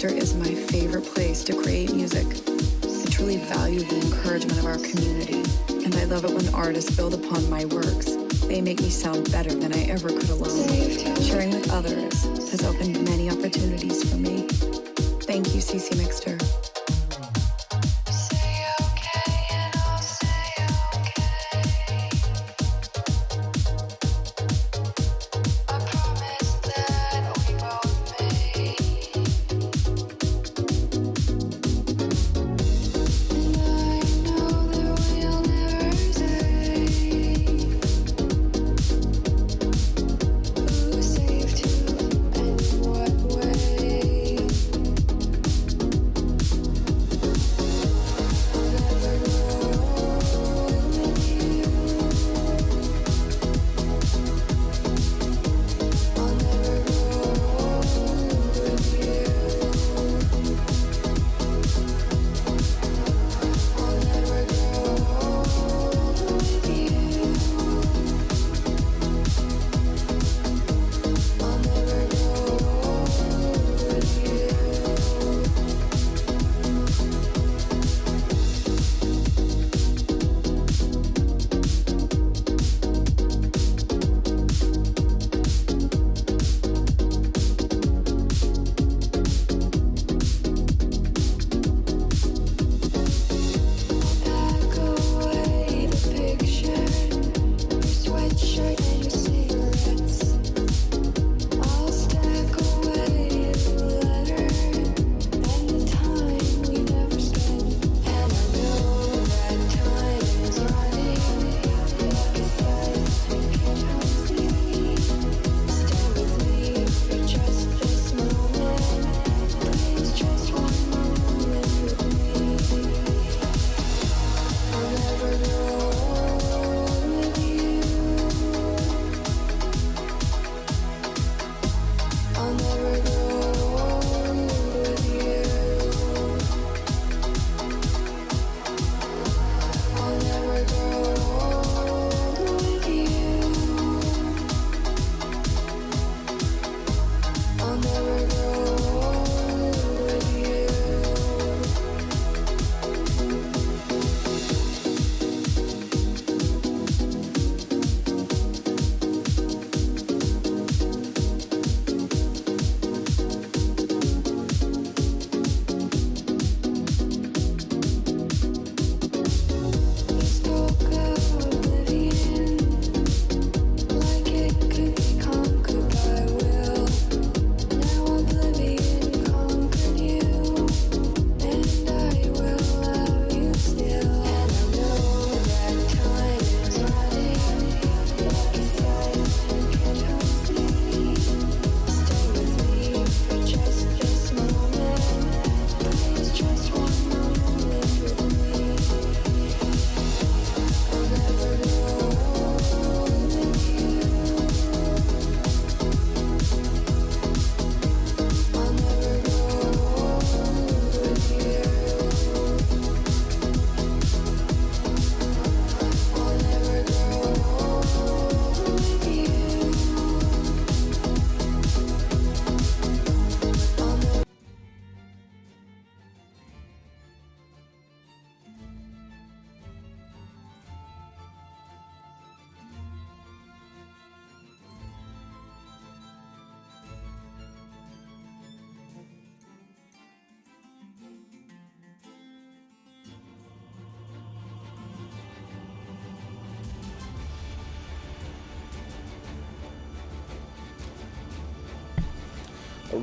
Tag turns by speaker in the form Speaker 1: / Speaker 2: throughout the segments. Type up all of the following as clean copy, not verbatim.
Speaker 1: Mixter is my favorite place to create music. I truly value the encouragement of our community, and I love it when artists build upon my works. They make me sound better than I ever could alone. Sharing with others has opened many opportunities for me. Thank you, CC Mixter.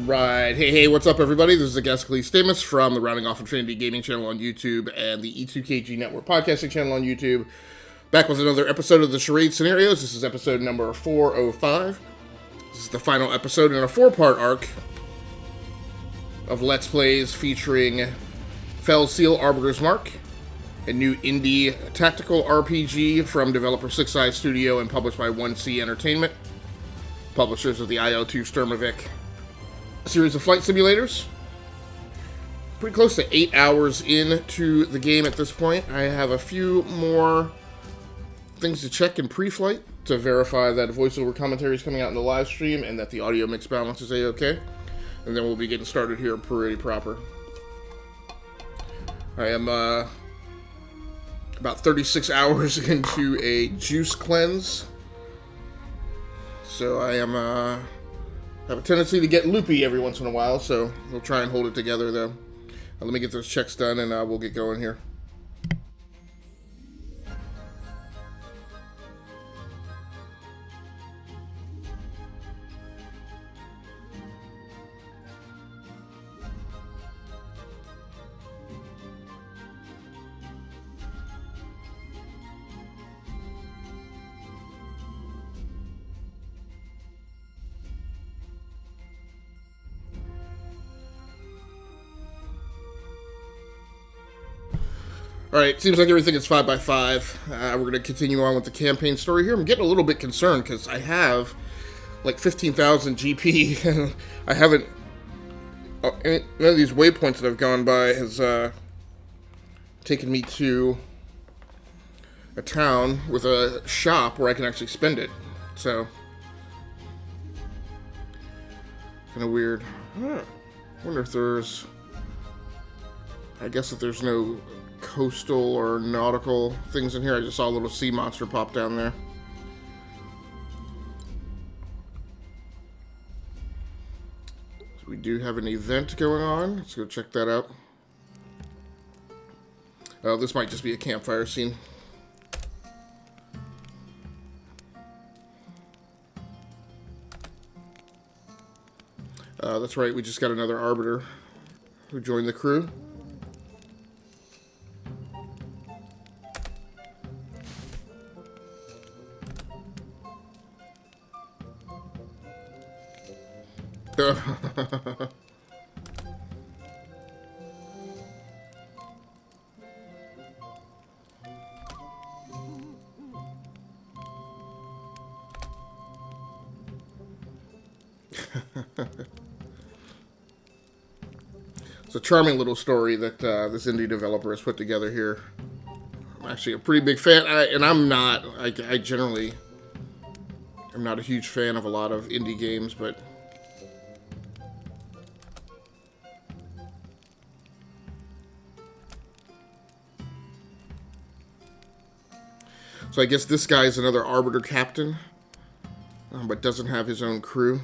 Speaker 2: Alright, hey, what's up everybody? This is Agascally Stamus from the Rounding Off Infinity Gaming channel on YouTube and the E2KG Network podcasting channel on YouTube. Back with another episode of the Charade Scenarios. This is episode number 405. This is the final episode in a 4-part arc of Let's Plays featuring Fell Seal Arbiter's Mark, a new indie tactical RPG from developer Six Eye Studio and published by 1C Entertainment, publishers of the IL-2 Sturmovik series of flight simulators. Pretty close to 8 hours into the game at this point. I have a few more things to check in pre-flight to verify that voiceover commentary is coming out in the live stream and that the audio mix balance is a-okay. and then we'll be getting started here pretty proper. I am about 36 hours into a juice cleanse, so I am have a tendency to get loopy every once in a while, so we'll try and hold it together though. Let me get those checks done and we'll get going here. Alright, seems like everything is 5x5. We're going to continue on with the campaign story here. I'm getting a little bit concerned because I have like 15,000 GP. I haven't... none of these waypoints that I've gone by has taken me to a town with a shop where I can actually spend it. So, kind of weird. I wonder if there's... I guess if there's no coastal or nautical things in here. I just saw a little sea monster pop down there. So we do have an event going on. Let's go check that out. Oh, this might just be a campfire scene. That's right, we just got another Arbiter who joined the crew. It's a charming little story that this indie developer has put together here. I'm actually a pretty big fan, and I'm not. I generally am not a huge fan of a lot of indie games, but so I guess this guy is another Arbiter captain, but doesn't have his own crew.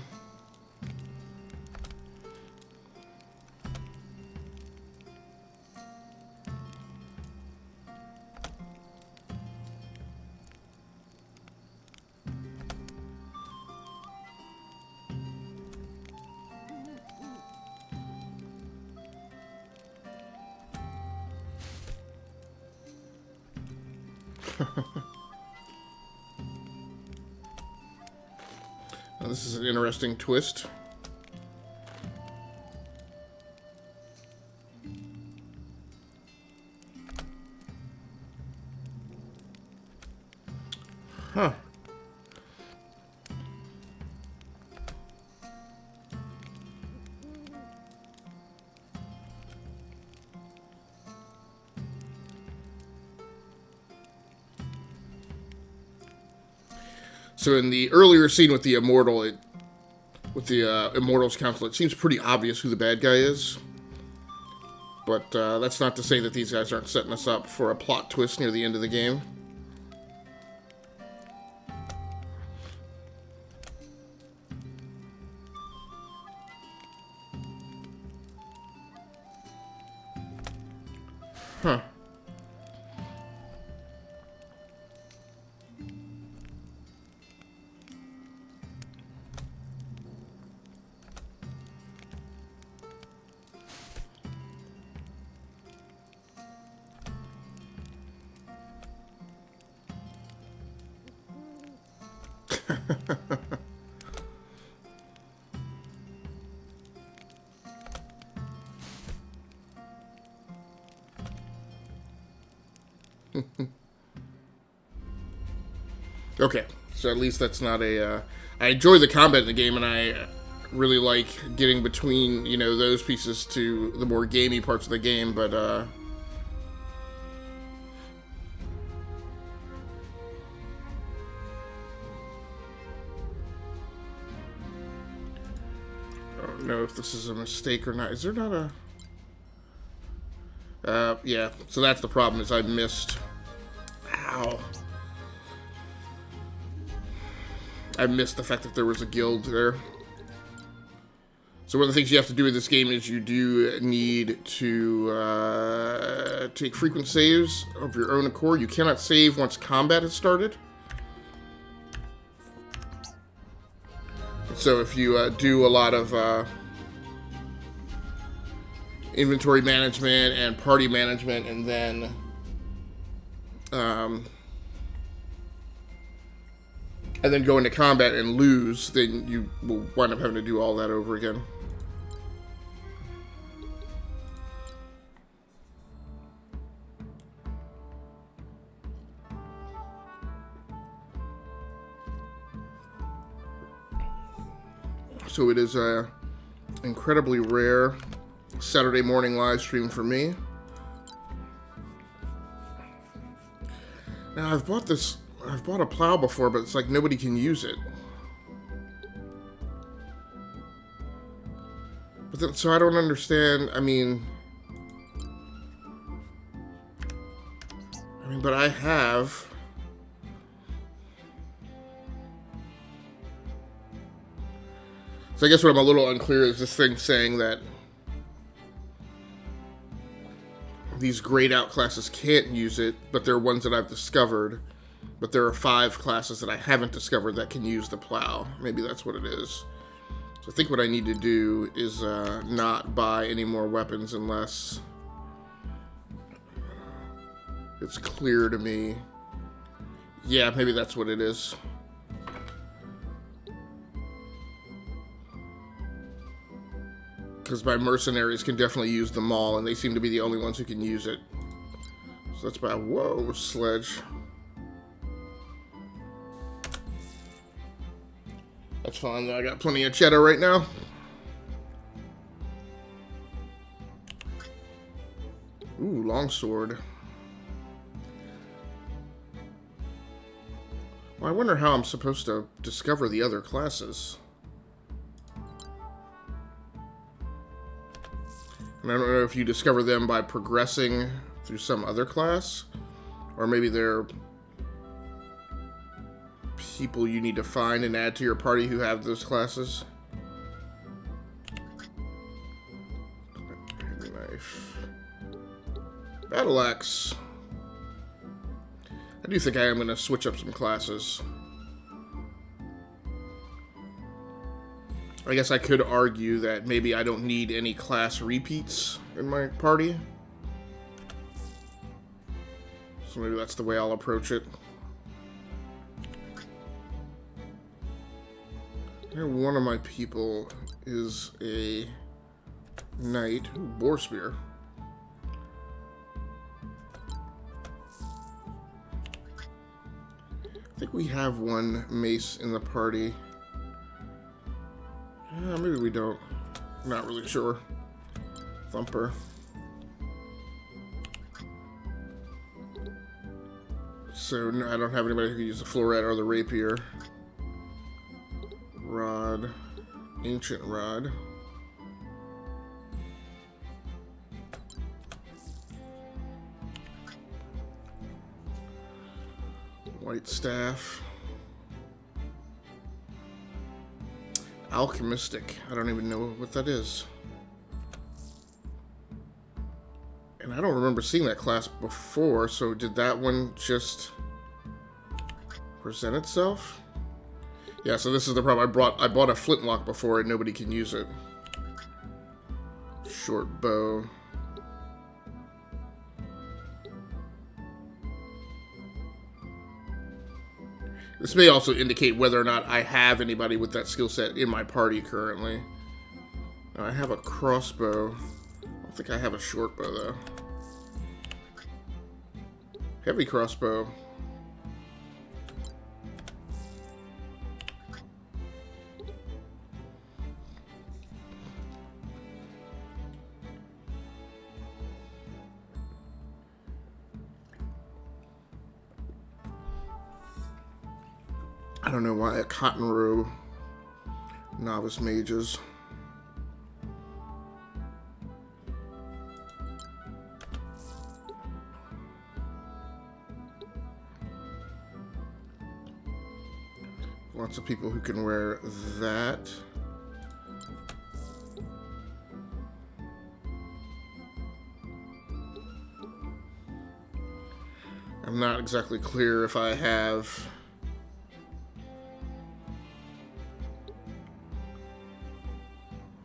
Speaker 2: Now, this is an interesting twist. Huh. So in the earlier scene with the Immortal, with the Immortals Council, it seems pretty obvious who the bad guy is. But that's not to say that these guys aren't setting us up for a plot twist near the end of the game. Huh. Okay, so at least that's not a... I enjoy the combat in the game, and I really like getting between, you know, those pieces to the more gamey parts of the game, but, know if this is a mistake or not. Is there not a... yeah, so that's the problem, is I missed... Ow. I missed the fact that there was a guild there. So one of the things you have to do in this game is you do need to take frequent saves of your own accord. You cannot save once combat has started. So if you do a lot of inventory management and party management, and then go into combat and lose, then you will wind up having to do all that over again. So it is a incredibly rare Saturday morning live stream for me. Now I've bought a plow before, but it's like nobody can use it. But then, so I don't understand. I mean, but I have. So I guess what I'm a little unclear is this thing saying that these grayed out classes can't use it, but they're ones that I've discovered. But there are 5 classes that I haven't discovered that can use the plow. Maybe that's what it is. So I think what I need to do is not buy any more weapons unless it's clear to me. Yeah, maybe that's what it is. Because my mercenaries can definitely use them all, and they seem to be the only ones who can use it. So that's by, whoa, sledge. That's fine, I got plenty of cheddar right now. Ooh, longsword. Well, I wonder how I'm supposed to discover the other classes. And I don't know if you discover them by progressing through some other class, or maybe they're people you need to find and add to your party who have those classes. Heavy knife. Battle axe. I do think I am going to switch up some classes. I guess I could argue that maybe I don't need any class repeats in my party. So maybe that's the way I'll approach it. One of my people is a knight. Ooh, boar spear. I think we have one mace in the party. Maybe we don't. Not really sure. Thumper. So no, I don't have anybody who can use the floret or the rapier. Rod. Ancient rod. White staff. Alchemistic. I don't even know what that is. And I don't remember seeing that class before, so did that one just present itself? Yeah, so this is the problem. I bought a flintlock before and nobody can use it. Short bow. This may also indicate whether or not I have anybody with that skill set in my party currently. Now, I have a crossbow. I don't think I have a short bow, though. Heavy crossbow. I don't know why a cotton robe. Novice mages. lots of people who can wear that. I'm not exactly clear if I have...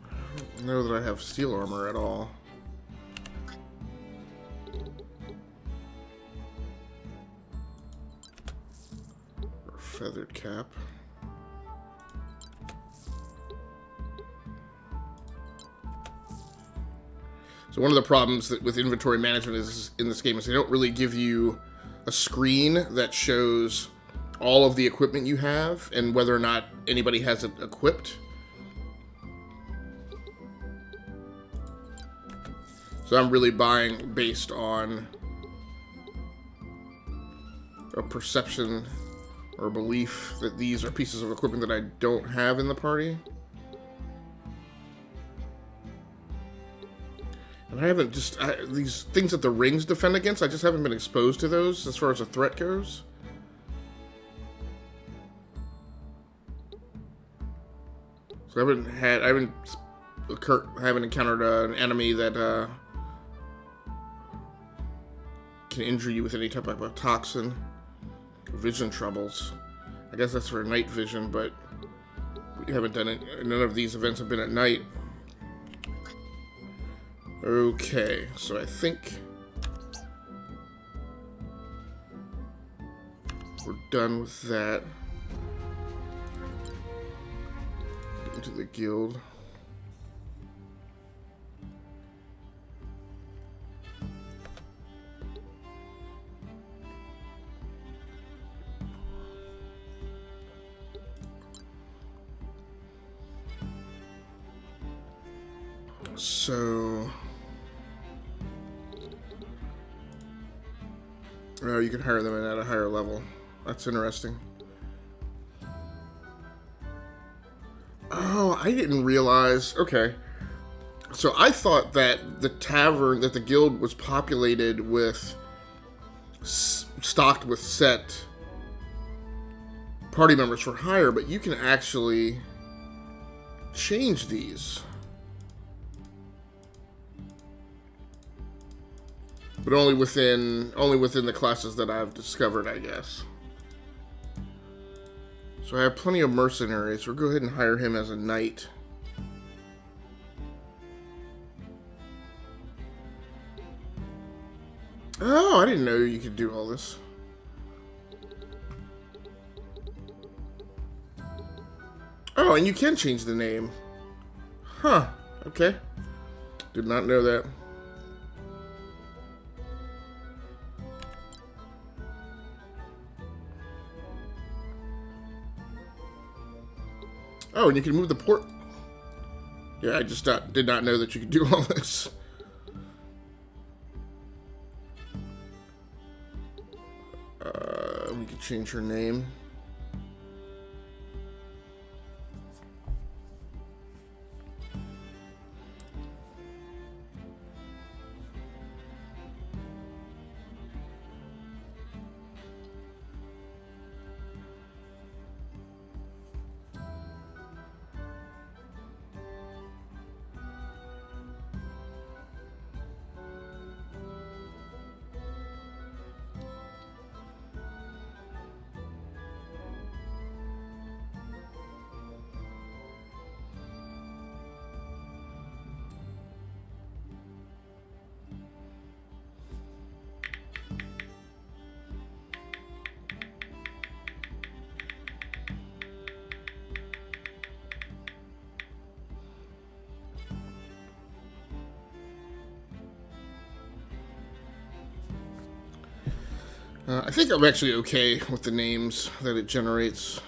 Speaker 2: I don't know that I have steel armor at all. Or feathered cap. So one of the problems with inventory management is in this game is they don't really give you a screen that shows all of the equipment you have and whether or not anybody has it equipped. So I'm really buying based on a perception or a belief that these are pieces of equipment that I don't have in the party. And I haven't these things that the rings defend against, I just haven't been exposed to those as far as a threat goes. So I haven't encountered an enemy that can injure you with any type of toxin. Vision troubles. I guess that's for night vision, but we haven't done it. None of these events have been at night. Okay, so I think we're done with that. Get into the guild. So, oh, you can hire them in at a higher level. That's interesting. Oh, I didn't realize. Okay. So I thought that the tavern, that the guild was populated with, stocked with set party members for hire, but you can actually change these. But only within the classes that I've discovered, I guess. So I have plenty of mercenaries. We'll go ahead and hire him as a knight. Oh, I didn't know you could do all this. Oh, and you can change the name. Huh. Okay. Did not know that. Oh, and you can move the port. Yeah, I just did not know that you could do all this. We could change her name. I think I'm actually okay with the names that it generates.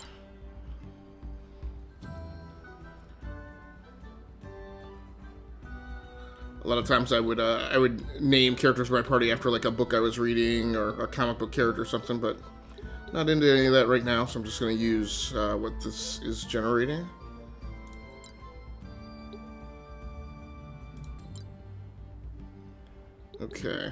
Speaker 2: A lot of times I would name characters of my party after like a book I was reading or a comic book character or something, but not into any of that right now, so I'm just going to use what this is generating. Okay.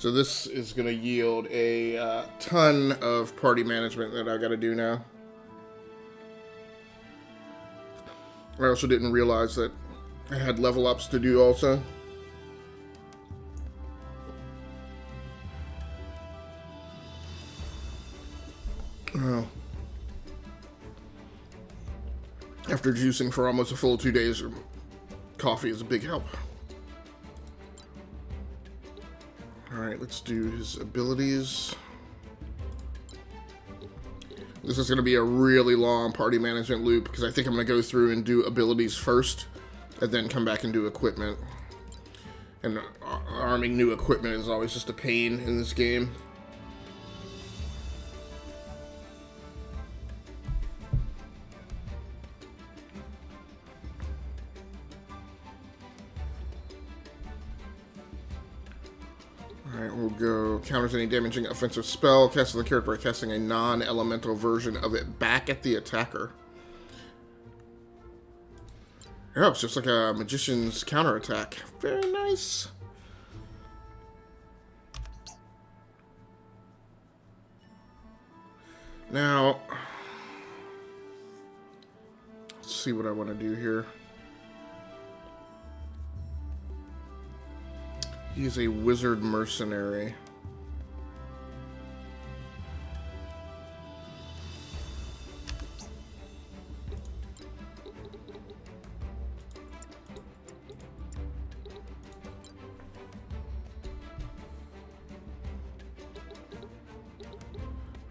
Speaker 2: So this is going to yield a ton of party management that I got to do now. I also didn't realize that I had level ups to do also. Oh. After juicing for almost a full 2 days, coffee is a big help. Alright, let's do his abilities. This is going to be a really long party management loop because I think I'm going to go through and do abilities first and then come back and do equipment. And arming new equipment is always just a pain in this game. Alright, we'll go counters any damaging offensive spell cast on the character by casting a non-elemental version of it back at the attacker. Oh, it's just like a magician's counterattack. Very nice. Now, let's see what I want to do here. He's a wizard mercenary.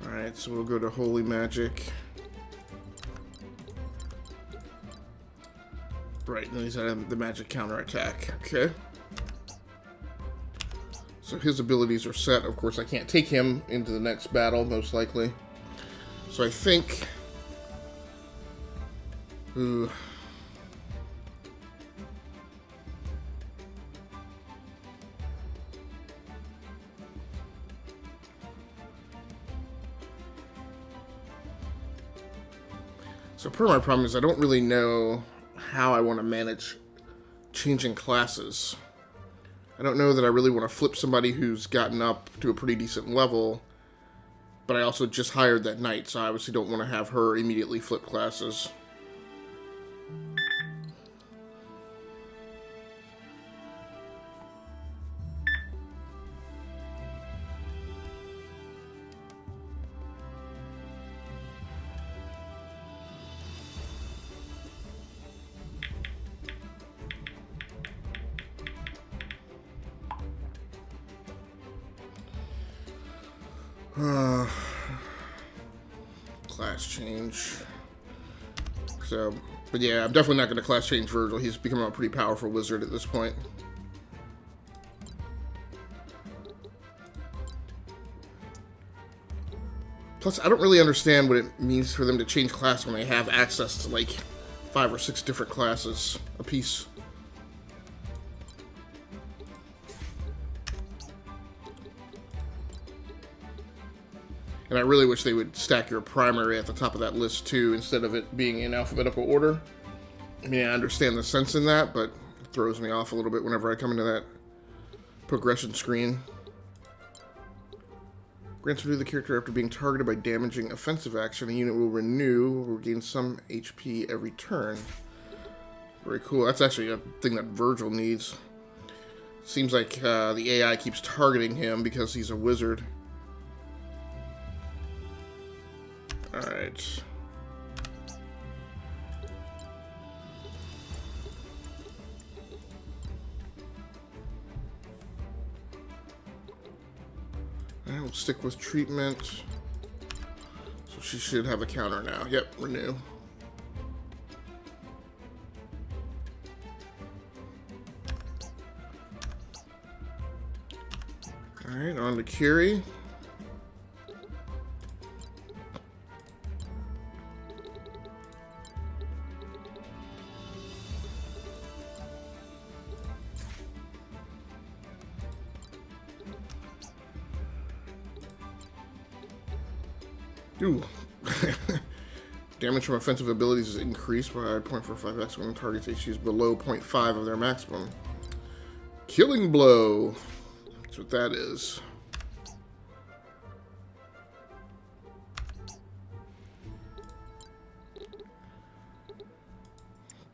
Speaker 2: Alright, so we'll go to Holy Magic. Right, and he's at the magic counterattack. Okay. So his abilities are set. Of course, I can't take him into the next battle, most likely. So I think... Ooh. So part of my problem is I don't really know how I want to manage changing classes. I don't know that I really want to flip somebody who's gotten up to a pretty decent level, but I also just hired that knight, so I obviously don't want to have her immediately flip classes. Class change. So, but yeah, I'm definitely not going to class change Virgil. He's become a pretty powerful wizard at this point. Plus, I don't really understand what it means for them to change class when they have access to like 5 or 6 different classes apiece. And I really wish they would stack your primary at the top of that list too, instead of it being in alphabetical order. I mean, I understand the sense in that, but it throws me off a little bit whenever I come into that progression screen. Grants renew the character after being targeted by damaging offensive action. A unit will renew, will regain some HP every turn. Very cool. That's actually a thing that Virgil needs. Seems like the AI keeps targeting him because he's a wizard. Alright. I will stick with treatment. So she should have a counter now. Yep, renew. Alright, on to Curie. Ooh. Damage from offensive abilities is increased by 0.45x when targets HQ is below 0.5 of their maximum. Killing Blow. It's what that is.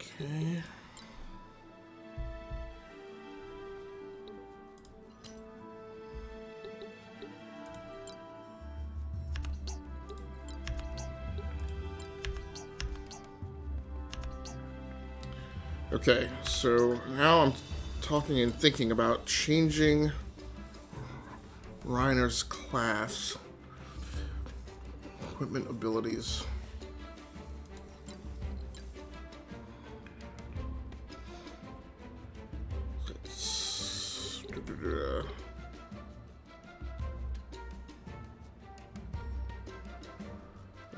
Speaker 2: Okay. Okay, so now I'm talking and thinking about changing Reiner's class. Equipment abilities.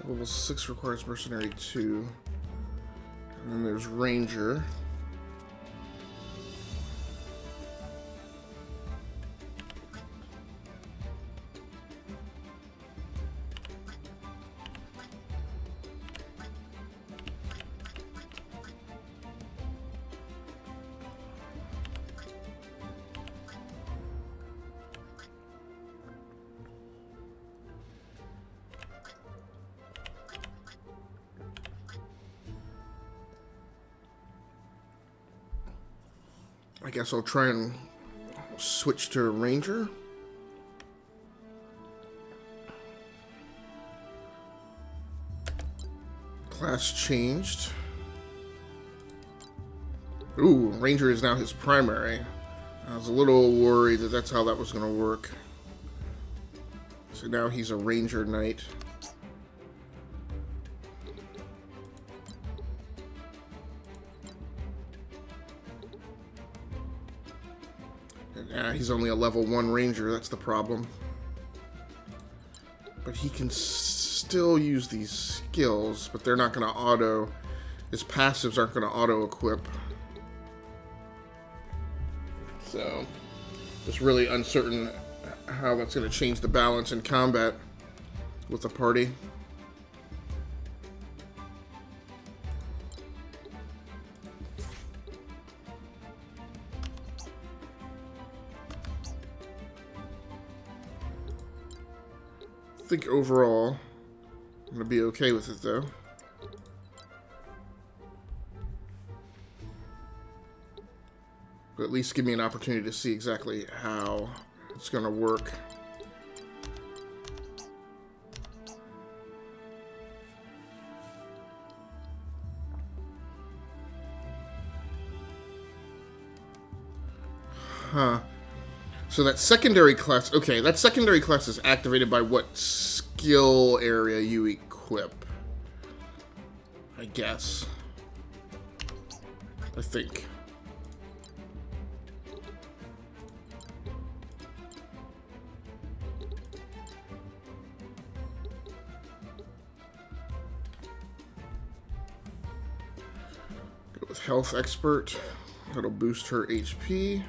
Speaker 2: Level 6 requires Mercenary 2. And then there's Ranger. I guess I'll try and switch to Ranger. Class changed. Ooh, Ranger is now his primary. I was a little worried that that's how that was going to work. So now he's a Ranger Knight. Yeah, he's only a level 1 Ranger, that's the problem. But he can still use these skills, but they're not going to auto... His passives aren't going to auto-equip. So, it's really uncertain how that's going to change the balance in combat with the party. I think overall, I'm going to be okay with it though. But at least give me an opportunity to see exactly how it's going to work. Huh. So that secondary class, okay, that secondary class is activated by what skill area you equip, I guess. I think. Go with Health Expert. That'll boost her HP.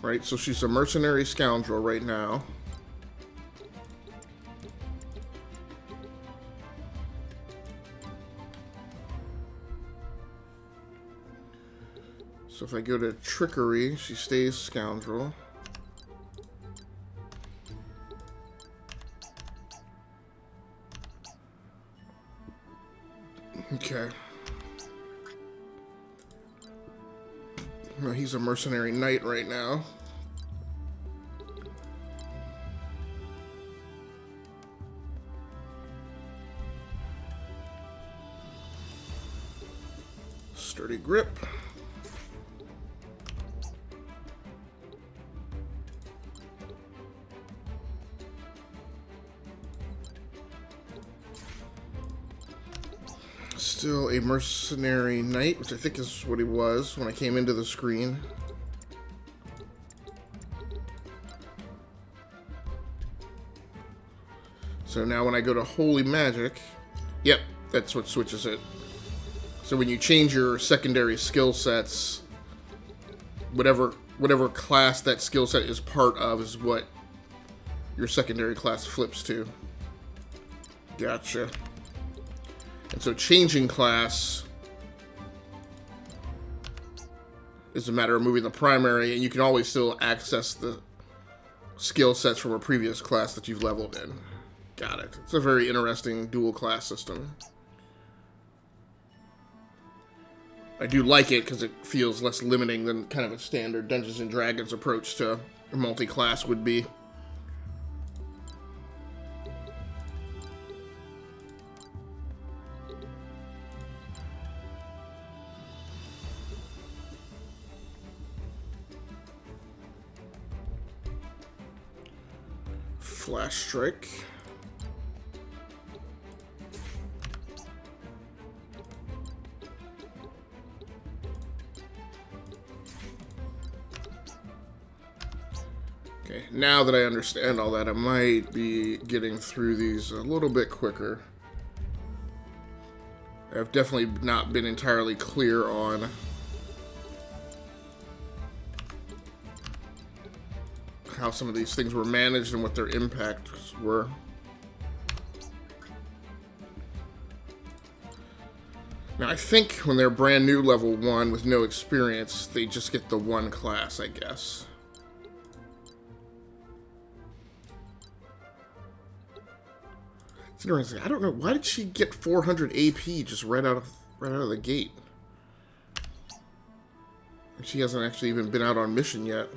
Speaker 2: Right, so she's a mercenary scoundrel right now. So if I go to trickery, she stays scoundrel. Okay. Well, he's a mercenary knight right now. Sturdy grip. Still a mercenary knight, which I think is what he was when I came into the screen. So now when I go to Holy Magic, yep, that's what switches it. So when you change your secondary skill sets, whatever class that skill set is part of is what your secondary class flips to. Gotcha. And so changing class is a matter of moving the primary, and you can always still access the skill sets from a previous class that you've leveled in. Got it. It's a very interesting dual class system. I do like it because it feels less limiting than kind of a standard Dungeons & Dragons approach to a multi-class would be. Flash strike. Okay, now that I understand all that, I might be getting through these a little bit quicker. I've definitely not been entirely clear on how some of these things were managed and what their impacts were. Now, I think when they're brand new level 1 with no experience, they just get the one class, I guess. It's interesting. I don't know. Why did she get 400 AP just right out of the gate? She hasn't actually even been out on mission yet.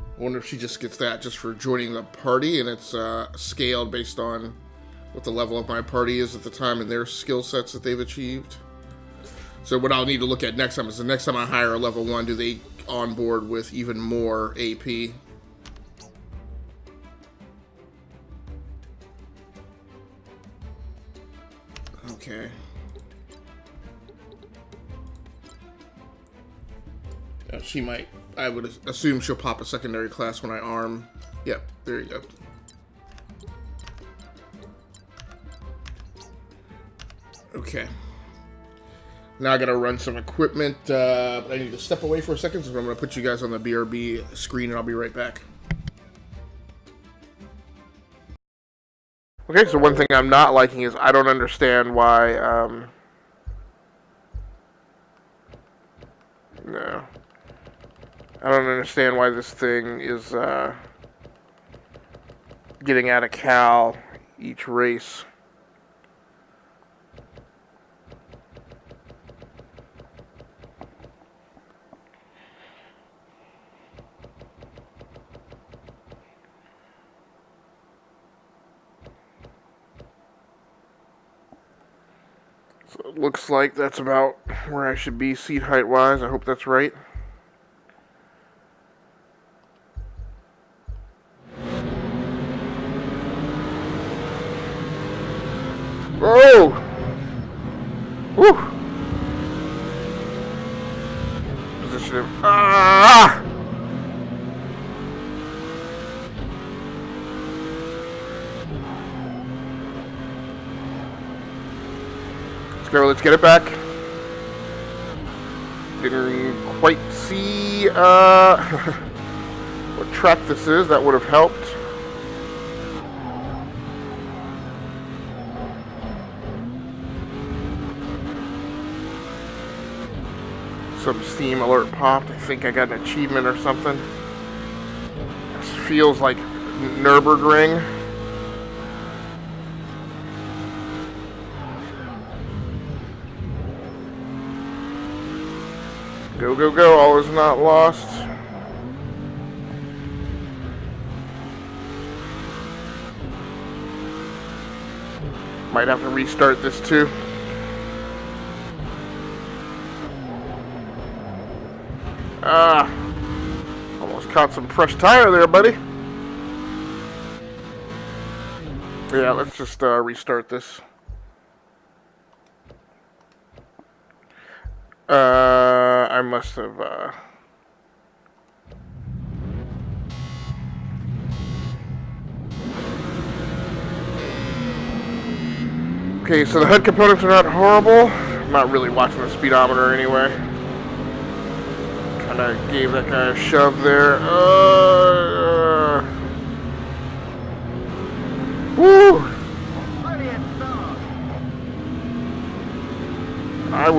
Speaker 2: I wonder if she just gets that just for joining the party, and it's scaled based on what the level of my party is at the time and their skill sets that they've achieved. So what I'll need to look at next time is the next time I hire a level 1, do they onboard with even more AP? Okay. She might. I would assume she'll pop a secondary class when I arm. Yep, there you go. Okay. Now I gotta run some equipment, but I need to step away for a second, so I'm gonna put you guys on the BRB screen, and I'll be right back. Okay, so one thing I'm not liking is I don't understand why, no. I don't understand why this thing is, getting out of cal each race. So it looks like that's about where I should be seat height wise. I hope that's right. Oh! Woo! Position him. Ah! Let's go, let's get it back. Didn't quite see what track this is. That would have helped. Some Steam alert popped. I think I got an achievement or something. This feels like Nürburgring. Go, go, go. All is not lost. Might have to restart this too. Almost caught some fresh tire there, buddy. Yeah, let's just restart this. I must have Okay, so the HUD components are not horrible. I'm not really watching the speedometer anyway. Kinda gave that guy a shove there. Woo!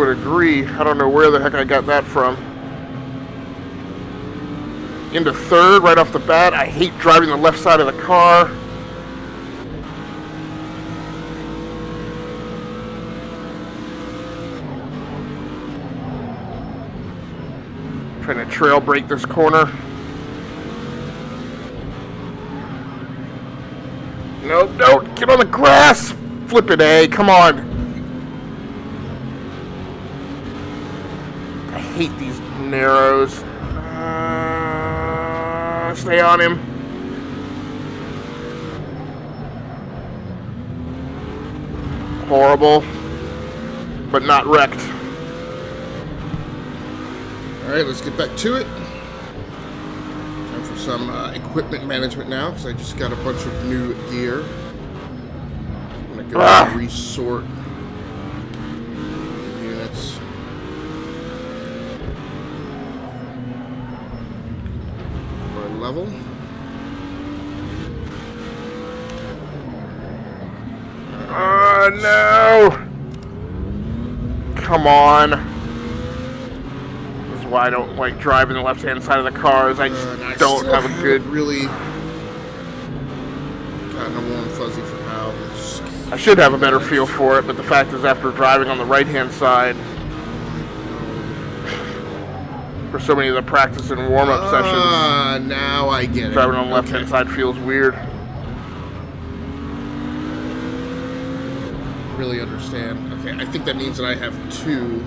Speaker 2: would agree. I don't know where the heck I got that from. Into third right off the bat. I hate driving the left side of the car. Trying to trail brake this corner. Nope, don't get on the grass. Flip it, A. Come on. I hate these narrows. Stay on him. Horrible, but not wrecked. All right, let's get back to it. Time for some equipment management now, because I just got a bunch of new gear. I'm gonna go and resort the units. Level. No! Come on. This is why I don't like driving the left-hand side of the cars. I just don't have a good... Really gotten a warm fuzzy for how... I should have a better feel for it, but the fact is after driving on the right-hand side... For so many of the practice and warm-up sessions. Now I get it. Driving on the left-hand side feels weird. Really understand. Okay, I think that means that I have two.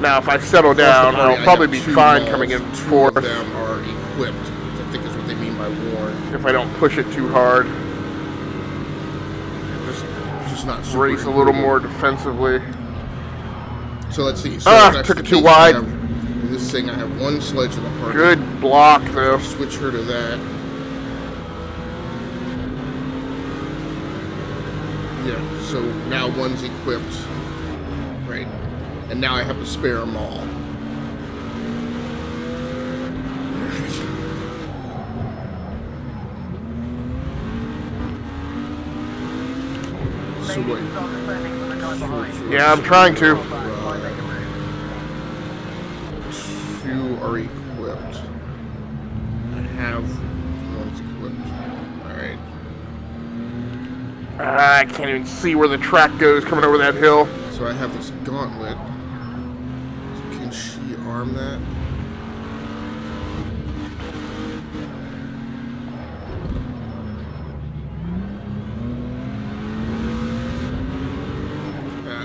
Speaker 2: Now, if I settle down, I'll probably be fine coming in fourth. Two of them are equipped, which I think is what they mean by worn. If I don't push it too hard. Just not race a little more defensively. So let's see. So took it too wide. This thing, I have one sledge in the park. Good block, though. Switch her to that. Yeah, so now one's equipped. Right. And now I have to spare them all. So wait. Yeah, I'm trying to. Two are equipped. I have one's equipped. Alright. I can't even see where the track goes coming over that hill. So I have this gauntlet. So can she arm that?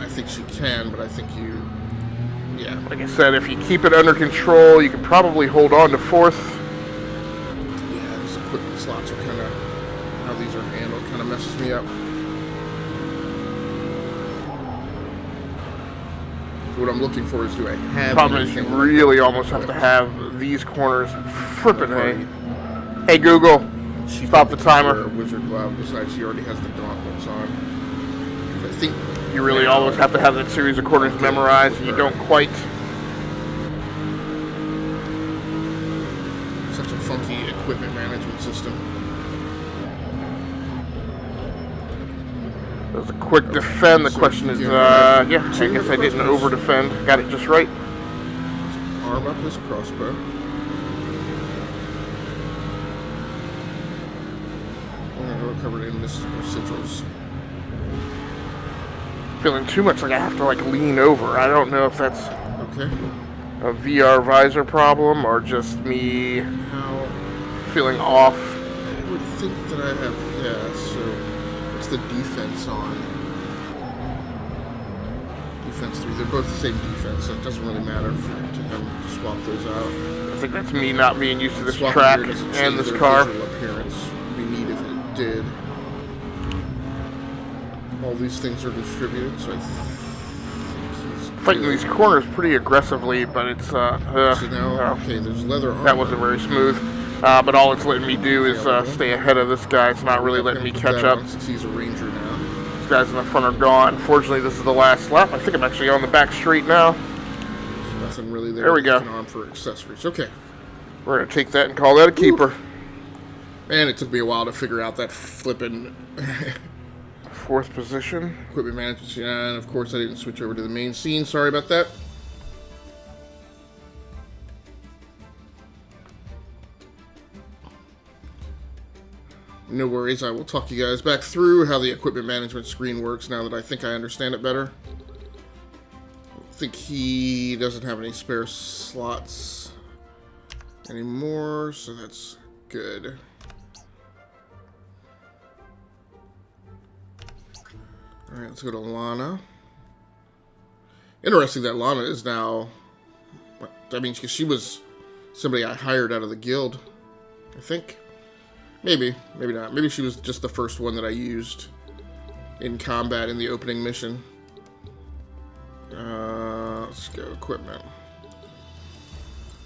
Speaker 2: I think she can, but I think you... Yeah, like I said, if you keep it under control, you can probably hold on to fourth. Yeah, these equipment slots are kind of, how these are handled, kind of messes me up. So what I'm looking for is, do I have... Problem is, you really almost have to have these corners flipping, hey. Hey, Google, stop the timer. A wizard glove, besides she already has the gauntlets on. I think... You really always have to have that series of corners memorized, and you don't quite. Such a funky equipment management system. That was a quick defend. The question is, yeah, I guess I didn't over-defend. Got it just right. Arm up his crossbow. I'm going to recover it in this sigils. Feeling too much like I have to like lean over. I don't know if that's a VR visor problem or just me feeling off. I would think that I have, yeah, so what's the defense on? Defense 3, they're both the same defense, so it doesn't really matter to him to swap those out. I think that's me not being used to this track and this car. Appearance would be neat if it did. All these things are distributed, so I think he's fighting these corners pretty aggressively, but it's so now, okay, there's leather armor. That wasn't very smooth, but all it's letting me do is stay ahead of this guy. It's not really letting me catch up. Since he's a ranger now. These guys in the front are gone. Fortunately, this is the last lap. I think I'm actually on the back straight now. There's nothing really there. There we go. Arm for accessories. Okay. We're gonna take that and call that a keeper. Man, it took me a while to figure out that flipping 4th position. Equipment management, and of course I didn't switch over to the main scene. Sorry about that. No worries, I will talk you guys back through how the equipment management screen works now that I think I understand it better. I think he doesn't have any spare slots anymore, so that's good. Alright, let's go to Lana. Interesting that Lana is now... I mean, she was somebody I hired out of the guild, I think. Maybe, maybe not. Maybe she was just the first one that I used in combat in the opening mission. Let's go equipment.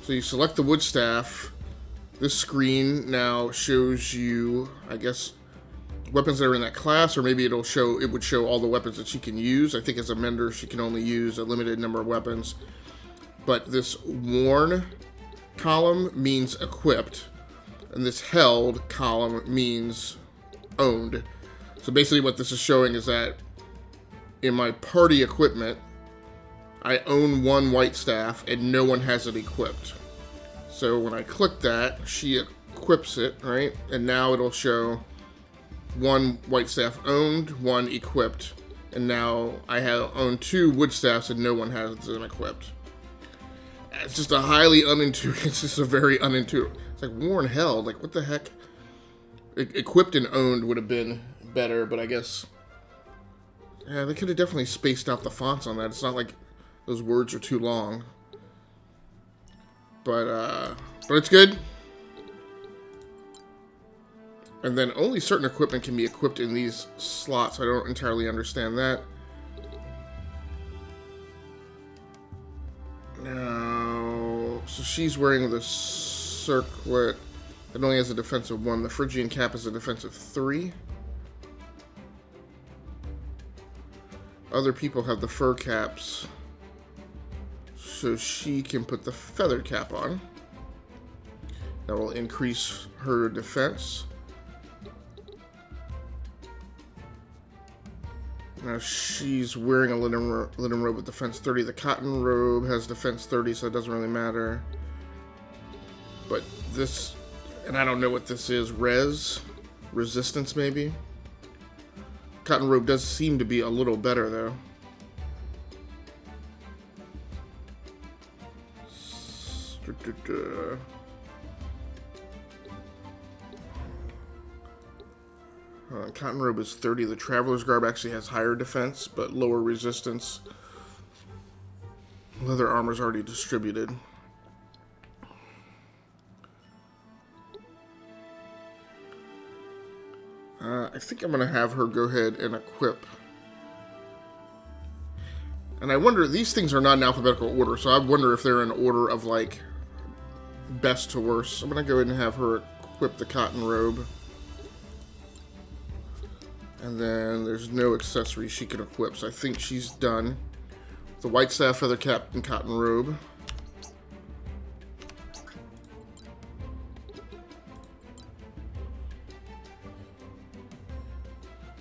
Speaker 2: So you select the wood staff. This screen now shows you, I guess, weapons that are in that class, or maybe it would show all the weapons that she can use. I think as a mender, she can only use a limited number of weapons. But this worn column means equipped, and this held column means owned. So basically what this is showing is that in my party equipment, I own one white staff and no one has it equipped. So when I click that, she equips it, right? And now it'll show one white staff owned, one equipped. And now I own 2 wood staffs and no one has them equipped. It's just a highly unintuitive, it's just a very unintuitive. It's like worn held, like what the heck? Equipped and owned would have been better, but I guess, yeah, they could have definitely spaced out the fonts on that. It's not like those words are too long. But it's good. And then only certain equipment can be equipped in these slots. I don't entirely understand that. Now, so she's wearing the circlet. It only has a defensive 1. The Phrygian cap is a defensive 3. Other people have the fur caps, so she can put the feathered cap on. That will increase her defense. Now she's wearing a linen robe with defense 30. The cotton robe has defense 30, so it doesn't really matter. But this, and I don't know what this is, resistance maybe? Cotton robe does seem to be a little better though. Cotton robe is 30. The traveler's garb actually has higher defense, but lower resistance. Leather armor is already distributed. I think I'm going to have her go ahead and equip. And I wonder, these things are not in alphabetical order, so I wonder if they're in order of, like, best to worst. I'm going to go ahead and have her equip the cotton robe. And then there's no accessories she can equip, so I think she's done. The white staff, feather cap, and cotton robe.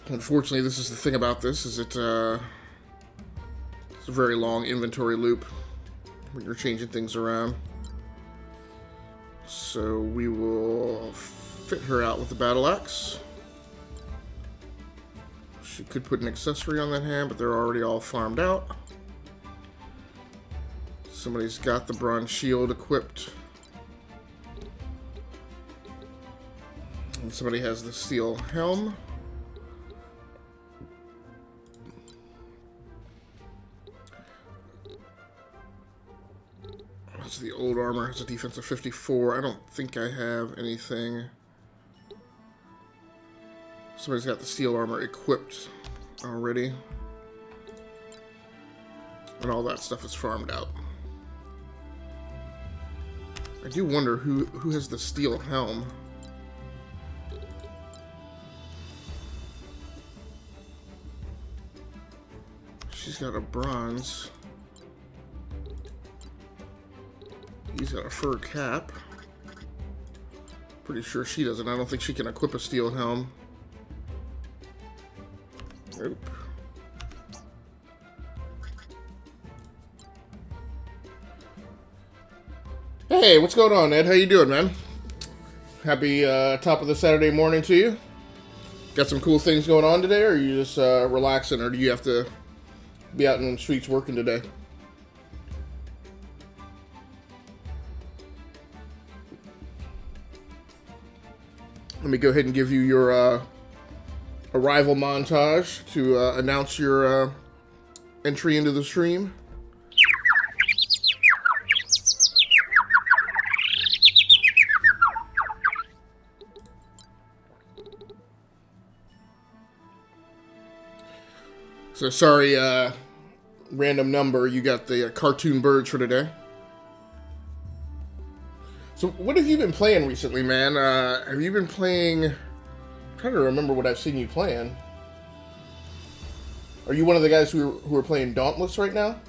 Speaker 2: Unfortunately, this is the thing about this, is it's a very long inventory loop when you're changing things around. So we will fit her out with the battle axe. She could put an accessory on that hand, but they're already all farmed out. Somebody's got the bronze shield equipped. And somebody has the steel helm. That's the old armor. It's a defense of 54. I don't think I have anything. Somebody's got the steel armor equipped already. And all that stuff is farmed out. I do wonder who has the steel helm. She's got a bronze. He's got a fur cap. Pretty sure she doesn't. I don't think she can equip a steel helm. Nope. Hey, what's going on, Ed? How you doing, man? Happy top of the Saturday morning to you. Got some cool things going on today, or are you just relaxing, or do you have to be out in the streets working today? Let me go ahead and give you your arrival montage to announce your entry into the stream. So sorry, random number, you got the cartoon birds for today. So what have you been playing recently, man? Have you been playing... I'm trying to remember what I've seen you playing. Are you one of the guys who are playing Dauntless right now?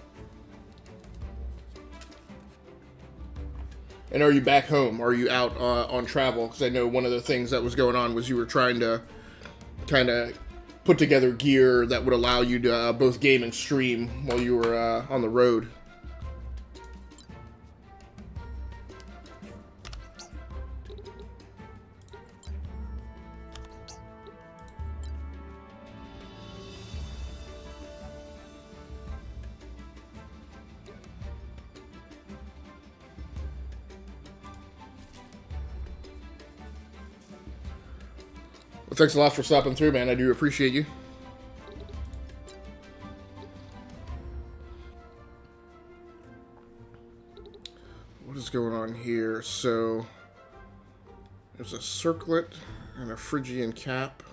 Speaker 2: And are you back home? Are you out on travel? Because I know one of the things that was going on was you were trying to kind of put together gear that would allow you to both game and stream while you were on the road. Well, thanks a lot for stopping through, man. I do appreciate you. What is going on here? So, there's a circlet and a Phrygian cap.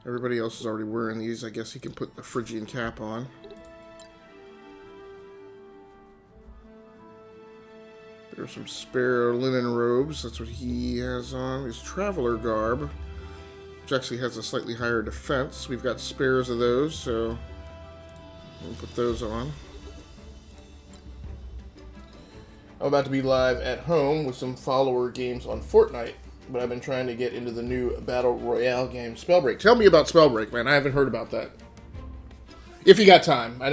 Speaker 2: Everybody else is already wearing these. I guess he can put the Phrygian cap on. There's some spare linen robes. That's what he has on. His traveler garb, which actually has a slightly higher defense. We've got spares of those, so we'll put those on. I'm about to be live at home with some follower games on Fortnite, but I've been trying to get into the new Battle Royale game, Spellbreak. Tell me about Spellbreak, man. I haven't heard about that. If you got time. I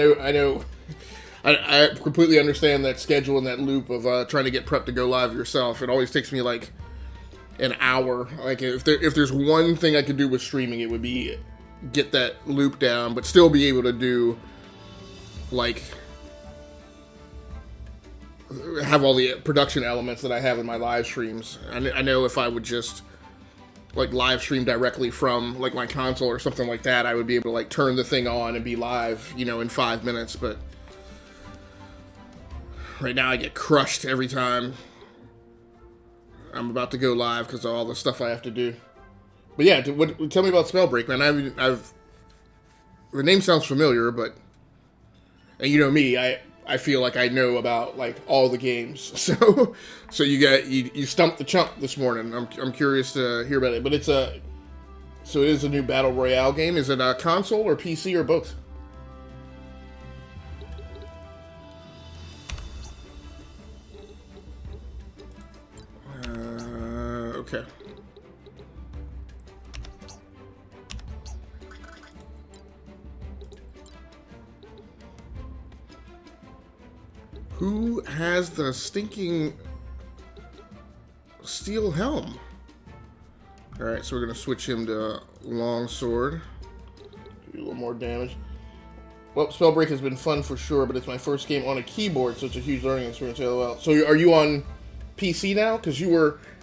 Speaker 2: completely understand that schedule and that loop of trying to get prepped to go live yourself. It always takes me like an hour. Like if there's one thing I could do with streaming, it would be get that loop down, but still be able to do like have all the production elements that I have in my live streams. I know if I would just like live stream directly from like my console or something like that, I would be able to like turn the thing on and be live, you know, in 5 minutes. But right now I get crushed every time I'm about to go live because of all the stuff I have to do. But yeah, tell me about Spellbreak, man. The name sounds familiar, but and you know me, I feel like I know about like all the games. So you stumped the chump this morning. I'm curious to hear about it. But so it is a new Battle Royale game. Is it a console or PC or both? Okay. Who has the stinking steel helm? Alright, so we're going to switch him to longsword. Do a little more damage. Well, Spellbreak has been fun for sure, but it's my first game on a keyboard, so it's a huge learning experience. LOL. So are you on PC now? Because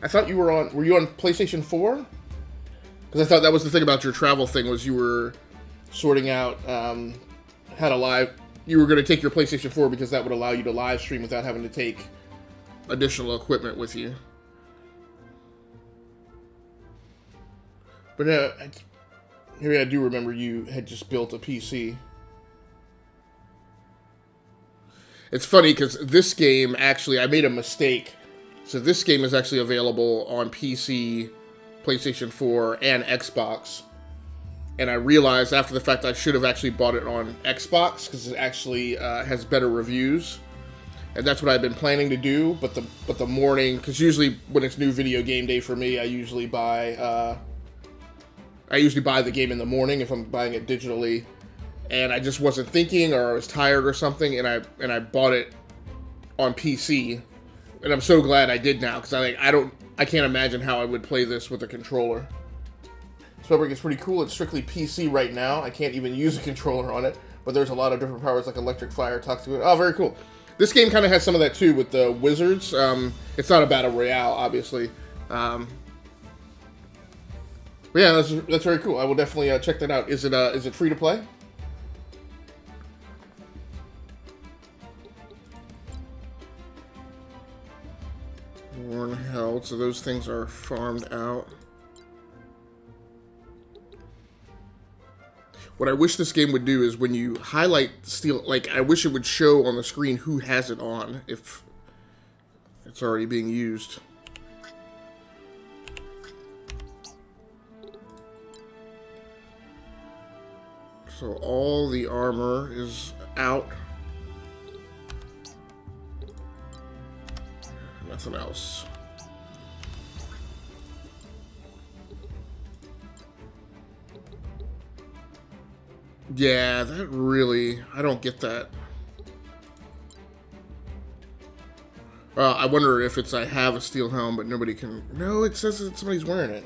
Speaker 2: I thought you were you on PlayStation 4? Because I thought that was the thing about your travel thing, was you were sorting out how to live. You were going to take your PlayStation 4 because that would allow you to live stream without having to take additional equipment with you. But maybe I do remember you had just built a PC. It's funny because this game, actually, I made a mistake. So this game is actually available on PC, PlayStation 4, and Xbox. And I realized after the fact I should have actually bought it on Xbox because it actually has better reviews. And that's what I've been planning to do. But the morning, because usually when it's new video game day for me, I usually buy I usually buy the game in the morning if I'm buying it digitally, and I just wasn't thinking, or I was tired or something, and I bought it on PC, and I'm so glad I did now, because I can't imagine how I would play this with a controller. Spellbreak is pretty cool. It's strictly PC right now. I can't even use a controller on it, but there's a lot of different powers like electric fire, toxic. Oh, very cool. This game kind of has some of that too with the wizards. It's not a battle royale, obviously. But yeah, that's very cool. I will definitely check that out. Is it free to play? Worn held, so those things are farmed out. What I wish this game would do is when you highlight steel, like I wish it would show on the screen who has it on if it's already being used. So all the armor is out. Nothing else. Yeah, that really... I don't get that. I wonder if it's I have a steel helm, but nobody can... No, it says that somebody's wearing it.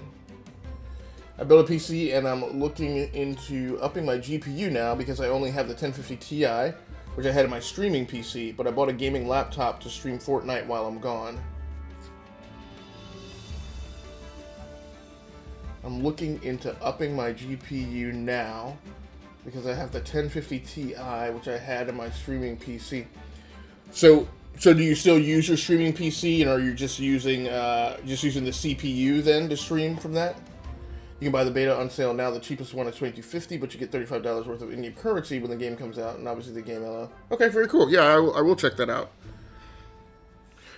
Speaker 2: I built a PC, and I'm looking into upping my GPU now because I only have the 1050 Ti, which I had in my streaming PC, but I bought a gaming laptop to stream Fortnite while I'm gone. I'm looking into upping my GPU now because I have the 1050 Ti, which I had in my streaming PC. So do you still use your streaming PC, and are you just using the CPU then to stream from that? You can buy the beta on sale now. The cheapest one is $22.50, but you get $35 worth of in-game currency when the game comes out, and obviously the game LO. Okay, very cool. Yeah, I will check that out.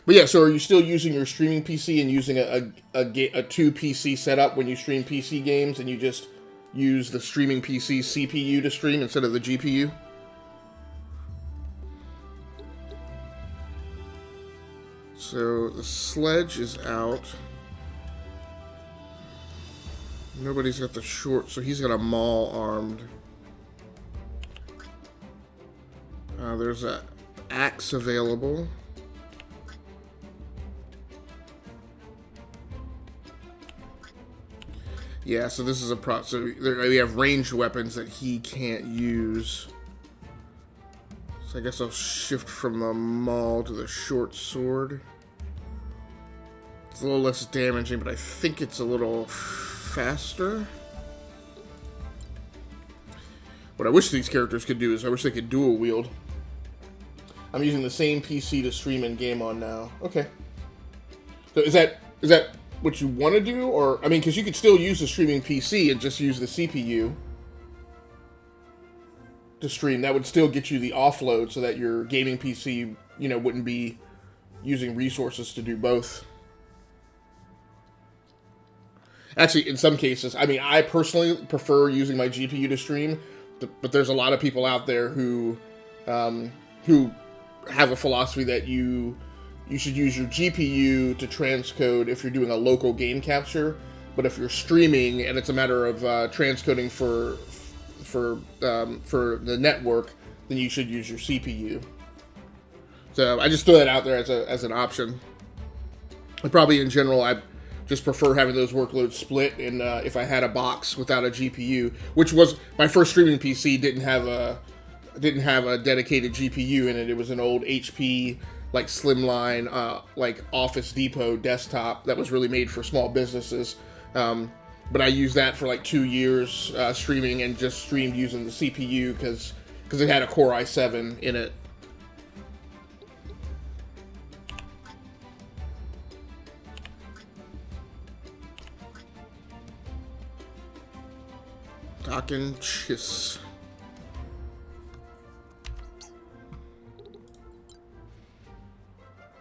Speaker 2: But yeah, so are you still using your streaming PC and using a two PC setup when you stream PC games, and you just use the streaming PC CPU to stream instead of the GPU? So the sledge is out. Nobody's got the short, so he's got a maul armed. There's an axe available. Yeah, so this is a pro. So we have ranged weapons that he can't use. So I guess I'll shift from the maul to the short sword. It's a little less damaging, but I think it's a little faster. What I wish these characters could do is I wish they could dual wield. I'm using the same PC to stream and game on now. Okay. So is that what you want to do? Or, I mean, because you could still use the streaming PC and just use the CPU to stream. That would still get you the offload so that your gaming PC, wouldn't be using resources to do both. Actually, in some cases, I mean, I personally prefer using my GPU to stream, but there's a lot of people out there who have a philosophy that you should use your GPU to transcode if you're doing a local game capture, but if you're streaming and it's a matter of transcoding for the network, then you should use your CPU. So I just throw that out there as an option. But probably in general, I just prefer having those workloads split. And if I had a box without a GPU, which was my first streaming PC, didn't have a dedicated GPU in it. It was an old HP like slimline like Office Depot desktop that was really made for small businesses. But I used that for like 2 years streaming, and just streamed using the CPU because it had a Core i7 in it. Dock and Chiss.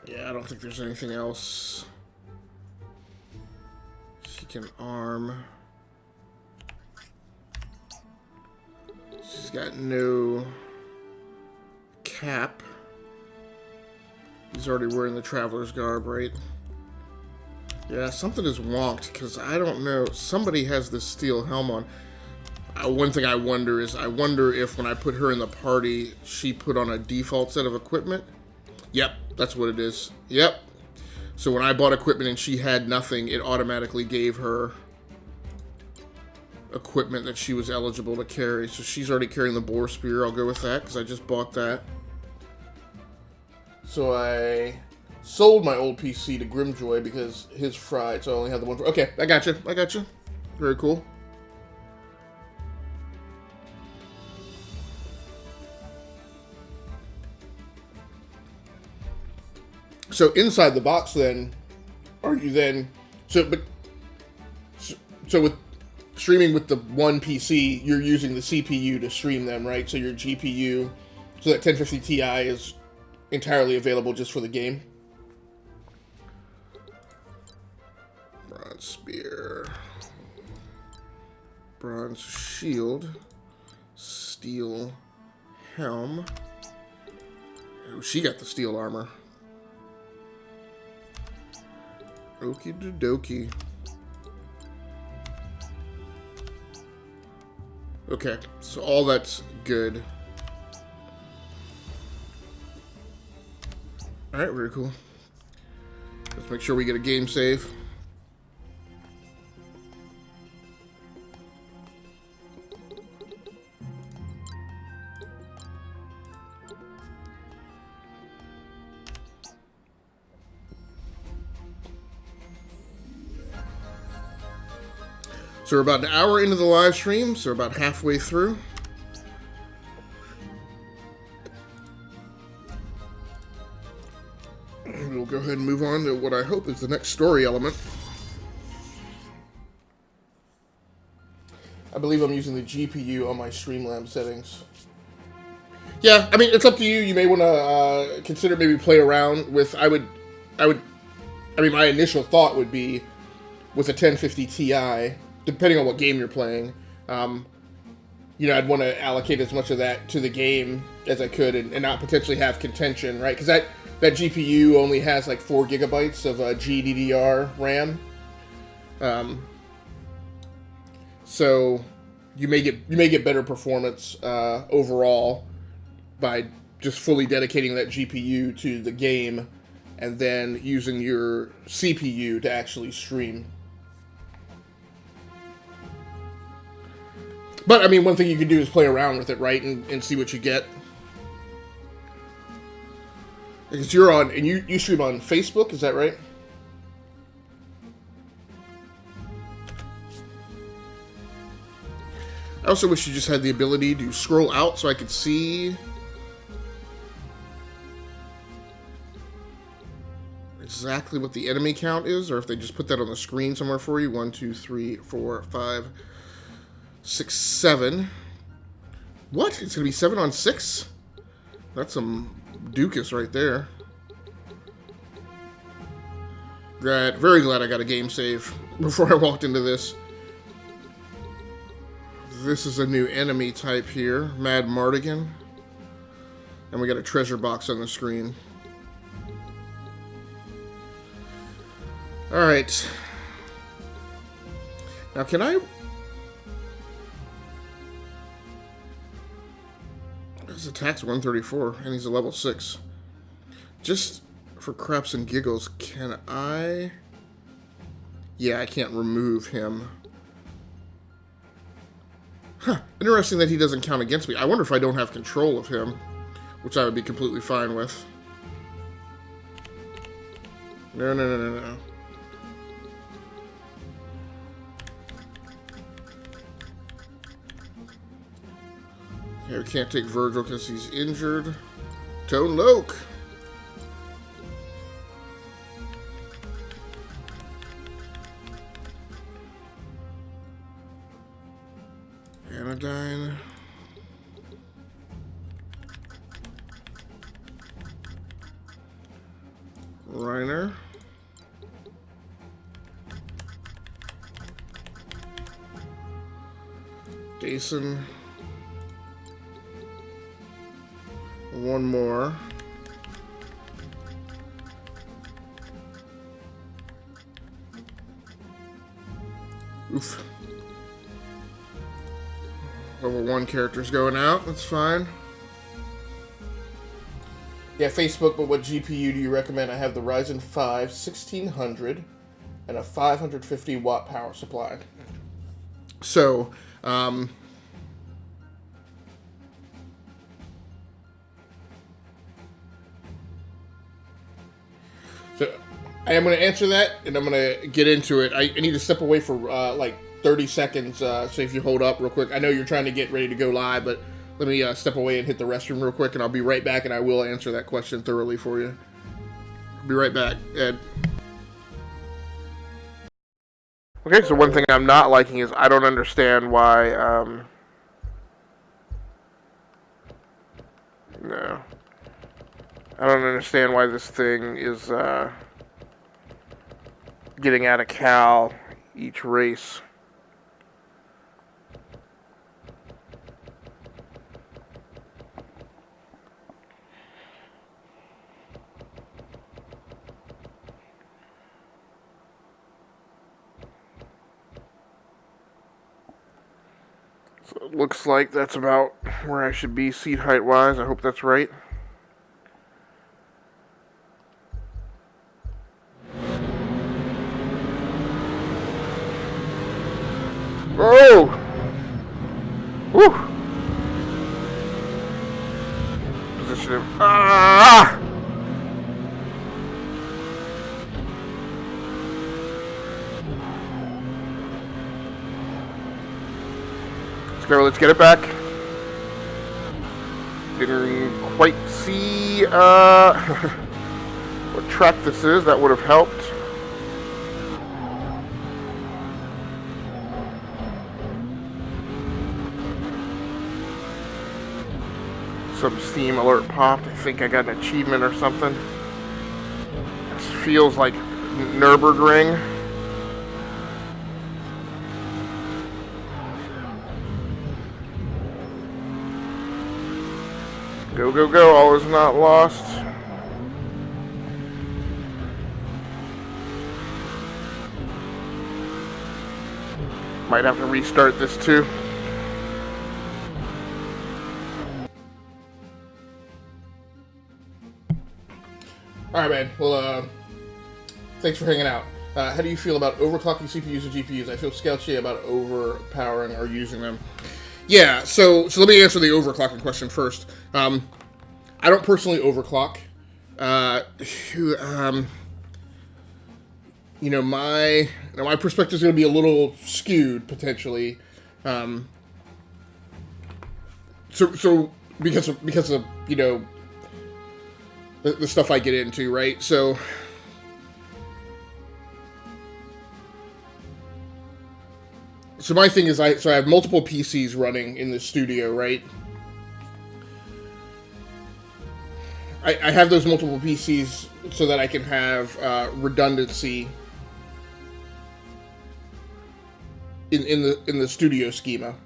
Speaker 2: Yeah, I don't think there's anything else. She can arm. She's got no cap. He's already wearing the traveler's garb, right? Yeah, something is wonked, because I don't know. Somebody has this steel helm on. One thing I wonder is, I wonder if when I put her in the party, she put on a default set of equipment. Yep, that's what it is. Yep. So when I bought equipment and she had nothing, it automatically gave her equipment that she was eligible to carry. So she's already carrying the boar spear. I'll go with that, because I just bought that. So I sold my old PC to Grimjoy because his fried, so I only had the one. Okay, I got you. I got you. Very cool. So inside the box, then, are you then? So with streaming with the one PC, you're using the CPU to stream them, right? So your GPU, so that 1050 Ti is entirely available just for the game. Bronze spear, bronze shield, steel helm. Oh, she got the steel armor. Okie dokie. Okay, so all that's good. Alright, very cool. Let's make sure we get a game save. So we're about an hour into the live stream, so we're about halfway through. We'll go ahead and move on to what I hope is the next story element. I believe I'm using the GPU on my Streamlabs settings. Yeah, I mean, it's up to you. You may want to consider maybe play around with, I mean, my initial thought would be with a 1050 Ti, depending on what game you're playing, you know, I'd want to allocate as much of that to the game as I could and not potentially have contention, right? Because that GPU only has like 4 gigabytes of GDDR RAM. So you may get better performance overall by just fully dedicating that GPU to the game and then using your CPU to actually stream. But, I mean, one thing you can do is play around with it, right, and see what you get. Because you're on, and you stream on Facebook, is that right? I also wish you just had the ability to scroll out so I could see exactly what the enemy count is, or if they just put that on the screen somewhere for you. 1, 2, 3, 4, 5... 6, 7. What? It's gonna be 7 on 6? That's some Dukas right there. Very glad I got a game save before I walked into this. This is a new enemy type here, Mad Mardigan. And we got a treasure box on the screen. Alright. Now can I... His attack's 134, and he's a level 6. Just for craps and giggles, can I... Yeah, I can't remove him. Huh, interesting that he doesn't count against me. I wonder if I don't have control of him, which I would be completely fine with. No. Okay, we can't take Virgil because he's injured. Tone Loke. Anodyne. Reiner. Dason. One more. Oof. Level 1 character's going out. That's fine. Yeah, Facebook, but what GPU do you recommend? I have the Ryzen 5 1600 and a 550 watt power supply. So, I am going to answer that, and I'm going to get into it. I need to step away for like 30 seconds, so if you hold up real quick. I know you're trying to get ready to go live, but let me step away and hit the restroom real quick, and I'll be right back, and I will answer that question thoroughly for you. I'll be right back, Ed. Okay, so one thing I'm not liking is I don't understand why, no. I don't understand why this thing is, getting out of cal each race. So it looks like that's about where I should be seat height wise. I hope that's right. Oh! Woo! Position him. Ah! Let's go, let's get it back. Didn't quite see what track this is. That would have helped. Some Steam alert popped. I think I got an achievement or something. This feels like Nürburgring. Go, go, go. All is not lost. Might have to restart this too. Alright, man. Well, thanks for hanging out. How do you feel about overclocking CPUs and GPUs? I feel sketchy about overpowering or using them. Yeah, so let me answer the overclocking question first. I don't personally overclock. My perspective is going to be a little skewed potentially. So because of the stuff I get into, right? So my thing is I have multiple PCs running in the studio, right? I have those multiple PCs so that I can have redundancy in the studio schema.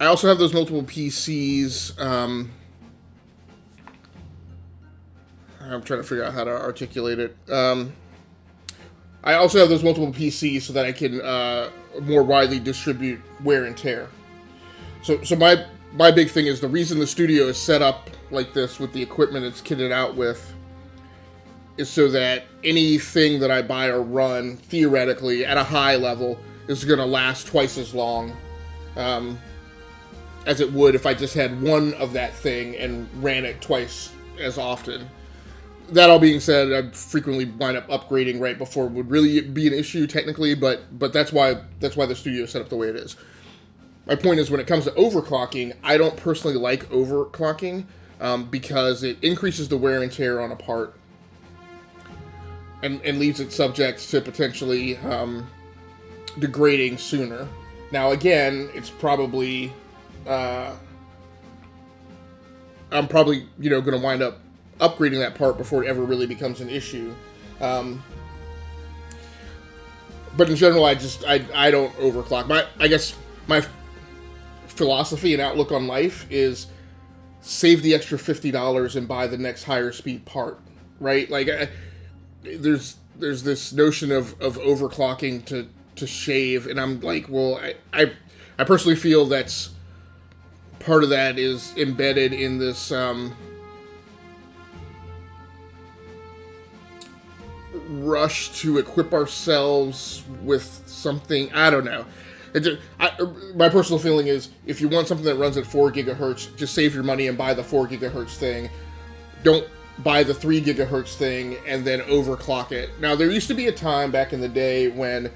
Speaker 2: I also have those multiple PCs. I'm trying to figure out how to articulate it. I also have those multiple PCs so that I can more widely distribute wear and tear. So my big thing is the reason the studio is set up like this with the equipment it's kitted out with is so that anything that I buy or run, theoretically, at a high level, is going to last twice as long as it would if I just had one of that thing and ran it twice as often. That all being said, I frequently wind up upgrading right before it would really be an issue technically, but that's why the studio is set up the way it is. My point is, when it comes to overclocking, I don't personally like overclocking because it increases the wear and tear on a part and leaves it subject to potentially degrading sooner. Now, again, it's probably I'm probably going to wind up upgrading that part before it ever really becomes an issue. But in general, I don't overclock. I guess my philosophy and outlook on life is save the extra $50 and buy the next higher speed part, right? Like there's this notion of overclocking to to shave, and I'm like, well, I personally feel that's part of that is embedded in this rush to equip ourselves with something. I don't know. My personal feeling is, if you want something that runs at 4 gigahertz, just save your money and buy the 4 gigahertz thing. Don't buy the 3 gigahertz thing and then overclock it. Now, there used to be a time back in the day when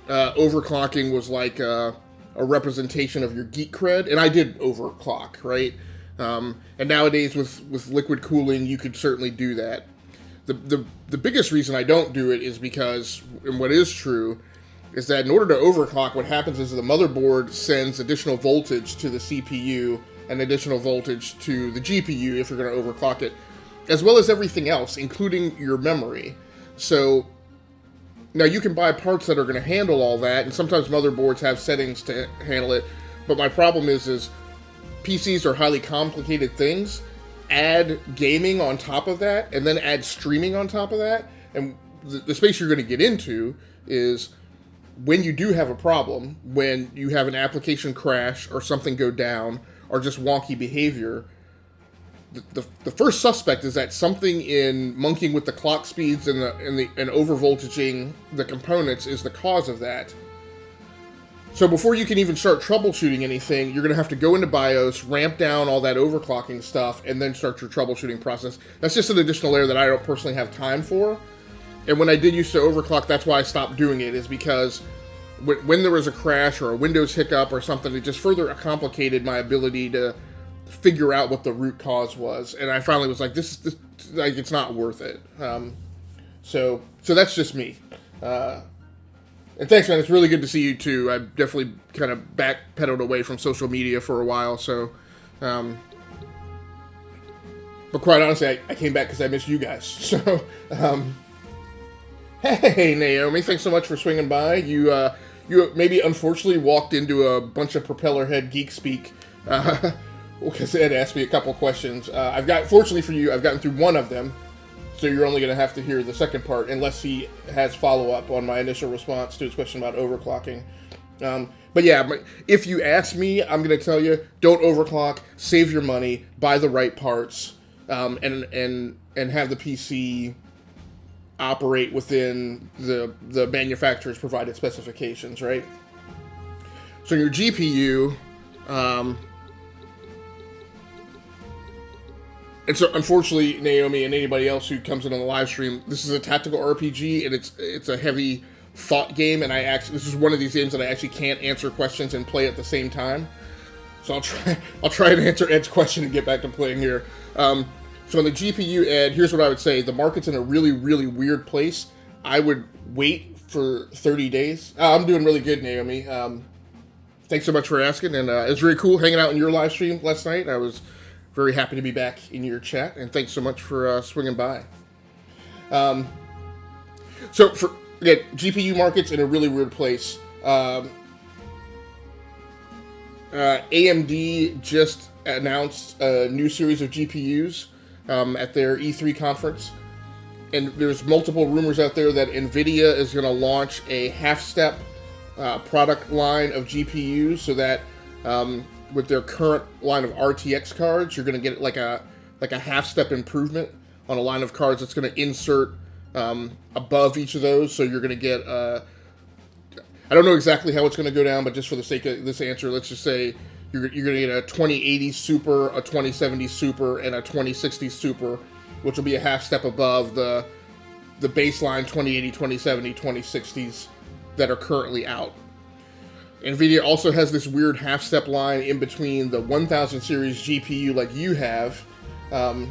Speaker 2: overclocking was like a representation of your geek cred, and I did overclock, right? And nowadays with liquid cooling, you could certainly do that. The biggest reason I don't do it is because, and what is true, is that in order to overclock, what happens is the motherboard sends additional voltage to the CPU and additional voltage to the GPU if you're going to overclock it, as well as everything else, including your memory. So now you can buy parts that are going to handle all that, and sometimes motherboards have settings to handle it, but my problem is PCs are highly complicated things. Add gaming on top of that, and then add streaming on top of that, and the space you're going to get into is when you do have a problem, when you have an application crash or something go down or just wonky behavior, the first suspect is that something in monkeying with the clock speeds and overvoltaging the components is the cause of that. So before you can even start troubleshooting anything, you're going to have to go into BIOS, ramp down all that overclocking stuff, and then start your troubleshooting process. That's just an additional layer that I don't personally have time for. And when I did used to overclock, that's why I stopped doing it, is because when there was a crash or a Windows hiccup or something, it just further complicated my ability to figure out what the root cause was. And I finally was like, this like, it's not worth it. So that's just me. And thanks, man. It's really good to see you too. I definitely kind of backpedaled away from social media for a while. So, but quite honestly, I came back because I missed you guys. So, hey, Naomi, thanks so much for swinging by. You maybe unfortunately walked into a bunch of propeller head geek speak because Ed asked me a couple questions. Fortunately for you, I've gotten through one of them, so you're only going to have to hear the second part, unless he has follow-up on my initial response to his question about overclocking. But yeah, if you ask me, I'm going to tell you, don't overclock, save your money, buy the right parts, and have the PC operate within the manufacturer's provided specifications, right? So your GPU, and so unfortunately, Naomi and anybody else who comes in on the live stream, this is a tactical RPG, and it's a heavy thought game, and this is one of these games that I actually can't answer questions and play at the same time. So I'll try and answer Ed's question and get back to playing here. So on the GPU, Ed, here's what I would say. The market's in a really, really weird place. I would wait for 30 days. I'm doing really good, Naomi. Thanks so much for asking, and it was very cool hanging out in your live stream last night. I was very happy to be back in your chat, and thanks so much for swinging by. So, again, GPU market's in a really weird place. AMD just announced a new series of GPUs at their E3 conference, and there's multiple rumors out there that NVIDIA is going to launch a half-step product line of GPUs, so that with their current line of RTX cards, you're going to get like a half-step improvement on a line of cards that's going to insert above each of those, so you're going to get I don't know exactly how it's going to go down, but just for the sake of this answer, let's just say you're going to get a 2080 Super, a 2070 Super, and a 2060 Super, which will be a half step above the baseline 2080, 2070, 2060s that are currently out. NVIDIA also has this weird half step line in between the 1000 series GPU like you have. I